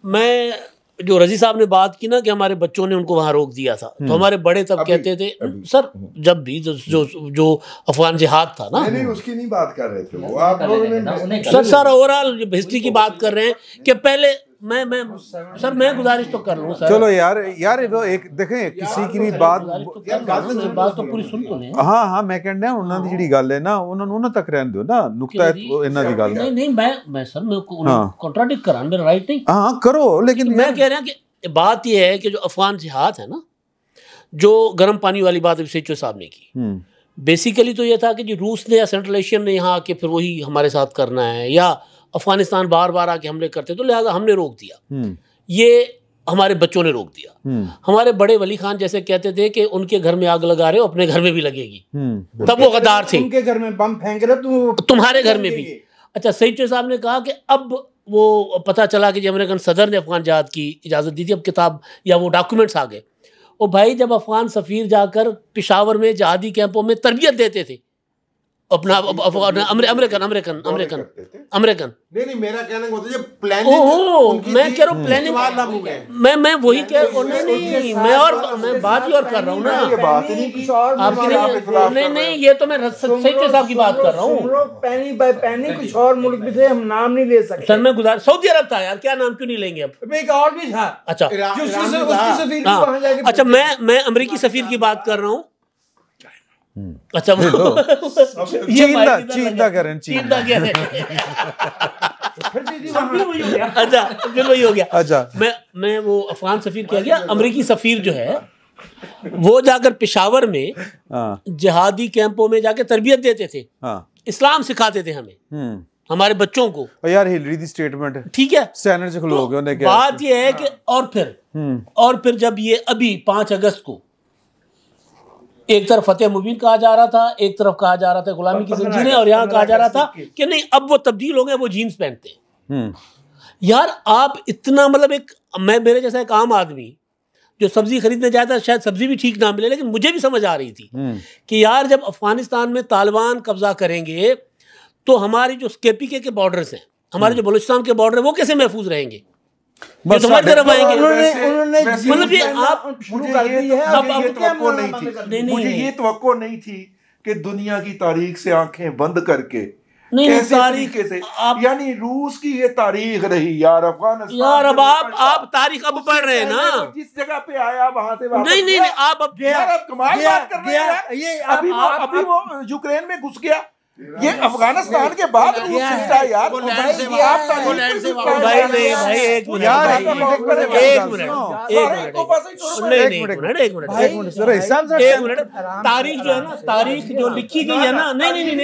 मैं जो रज़ी साहब ने बात की ना कि हमारे बच्चों ने उनको वहां रोक दिया था, तो हमारे बड़े तब कहते थे सर, जब भी जो अफगान जिहाद था ना, नहीं उसकी नहीं बात कर रहे थे वो, आप लोगों ने सर ओवरऑल हिस्ट्री की बात कर रहे हैं कि पहले मैं गुजारिश तो कर लूँ सर। चलो यार वो एक देखें, किसी की भी बात तो पूरी सुन तो लें। हाँ मैं कहना उन्होंने दी जिहड़ी गल है ना, उन्होंने तक रहने दो ना, नुक्ता इन्हां दी गल नहीं मैं सर मैं कॉन्ट्राडिक्ट करा, मेरा राइट नहीं। हाँ करो, लेकिन मैं कह रहा हूँ कि बात यह है कि जो अफगान जिहाद है ना, जो गर्म पानी वाली बात सिचो साहब ने की, बेसिकली तो ये था कि जो रूस ने या सेंट्रल एशियन ने यहाँ आके फिर वही हमारे साथ करना है, या अफगानिस्तान बार बार आके हमले करते, तो लिहाजा हमने रोक दिया। ये हमारे बच्चों ने रोक दिया। हमारे बड़े वली खान जैसे कहते थे कि उनके घर में आग लगा रहे हो, अपने घर में भी लगेगी, तब वो गद्दार थे। उनके घर में बम फेंक रहे तुम्हारे घर में भी। अच्छा, सईद साहब ने कहा कि अब वो पता चला कि जब अमेरिकन सदर ने अफगान जिहाद की इजाज़त दी थी, अब किताब या वो डॉक्यूमेंट्स आ गए। और भाई जब अफगान सफ़ीर जाकर पेशावर में जहादी कैंपों में तरबियत देते थे अपना अमेरिकन नहीं मेरा कहना होता है प्लानिंग, मैं कह रहा हूँ प्लानिंग, मैं वही कह रहा हूँ। नहीं मैं बात ही और कर रहा हूँ ना, नहीं ये तो मैं सईद साहब की बात कर रहा हूँ। पैनी बाय पैनी कुछ और मुल्क भी थे, हम नाम नहीं ले सकते सर। मैं गुजार सऊदी अरब था यार, क्या नाम क्यों नहीं लेंगे अब? एक और भी था। अच्छा अच्छा, मैं अमेरिकी सफीर की बात कर रहा हूँ। अच्छा चींदा कह रहे हैं अच्छा फिर वही हो गया। अच्छा मैं वो अफगान सफीर कह गया, अमेरिकी सफीर जो है वो जाकर पेशावर में जिहादी कैंपों में जाकर तरबियत देते थे, इस्लाम सिखाते थे हमें, हमारे बच्चों को। यार हिलरी दी स्टेटमेंट है, ठीक है, सेनेट से खलो गए उन्हें। बात ये है कि और फिर जब ये अभी 5 अगस्त को एक तरफ फतेह मुबीन कहा जा रहा था, एक तरफ कहा जा रहा था गुलामी की जंजीरें, और यहाँ कहा जा रहा था कि नहीं अब वो तब्दील हो गए, वो जीन्स पहनते हैं। यार आप इतना मतलब मेरे जैसा एक आम आदमी जो सब्जी खरीदने जाता है, शायद सब्जी भी ठीक ना मिले, लेकिन मुझे भी समझ आ रही थी कि यार जब अफगानिस्तान में तालिबान कब्जा करेंगे तो हमारी जो KPK के बॉर्डर्स हैं, हमारे जो बलूचिस्तान के बॉर्डर है, वो कैसे महफूज रहेंगे? तुम्हारी तरफ आएंगे। उन्होंने मतलब ये आप शुरू कर दी है। मुझे ये तवक्को नहीं थी कि दुनिया की तारीख से आंखें बंद करके कैसे तरीके से, यानी रूस की ये तारीख रही यार, अफगानिस्तान यार। अब आप तारीख अब पढ़ रहे हैं ना, जिस जगह पे आया वहां से नहीं आप कमाल बात कर रहे हैं। ये अभी वो यूक्रेन में घुस गया, ये अफगानिस्तान के बाद रूस जीता यार। तारीख जो है ना, तारीख जो लिखी गई है ना, नहीं की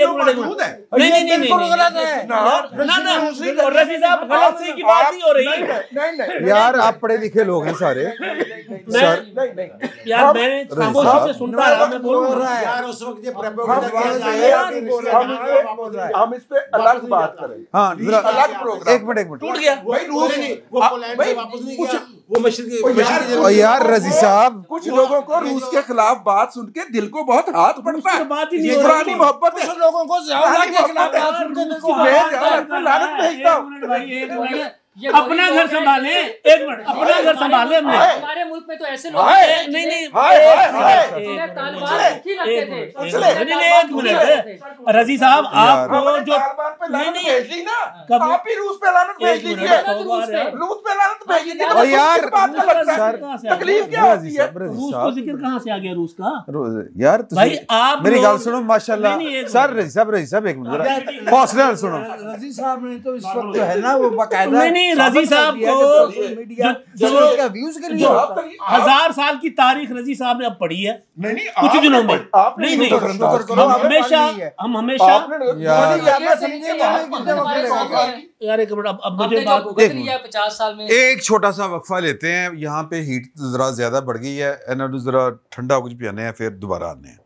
बात नहीं हो रही यार। आप पढ़े लिखे लोग हैं सारे यार, मैं खामोशी से सुनता रहा, मैं बोल रहा है यार उस वक्त हम इस पे अलग बात करें। हाँ अलग प्रोग्राम। एक मिनट टूट गया भाई, रूस वो मशरकी और यार रजी साहब, कुछ लोगों को रूस के खिलाफ बात सुन के दिल को बहुत हाथ पड़ता है। बात ही नहीं हो पुरानी मोहब्बत है। कुछ लोगों को ज़ियाउल्लाह के खिलाफ बात सुन के दिल को मैं ज़ियाउल्लाह पे लानत भेजता हूँ। अपना घर संभाले, एक मिनट, अपना घर संभाले। हमारे मुल्क में तो ऐसे लोग नहीं नहीं, एक मिनट रजी साहब, आपको जो आप ही रूस पे लानत भेज लीजिए, रूस पे लानत भेज लीजिए। और यार तकलीफ क्या होती है? रूस को जिक्र कहाँ से आ गया रूस का? यार भाई आप मेरी गल सुनो माशाल्लाह। सर रजी साहब एक मिनट हौसला सुनो। रजी साहब ने तो इस वक्त जो है ना वो बाकायदा नहीं, रजी साहब को जो 1000 साल की तारीख रजी साहब ने अब पढ़ी है कुछ दिनों में। नहीं, हम हमेशा यार एक मिनट, अब मुझे 50 साल में एक छोटा सा वक्फा लेते हैं। यहाँ पे हीट जरा ज्यादा बढ़ गई है, जरा ठंडा कुछ पियाने हैं, फिर दोबारा आने हैं।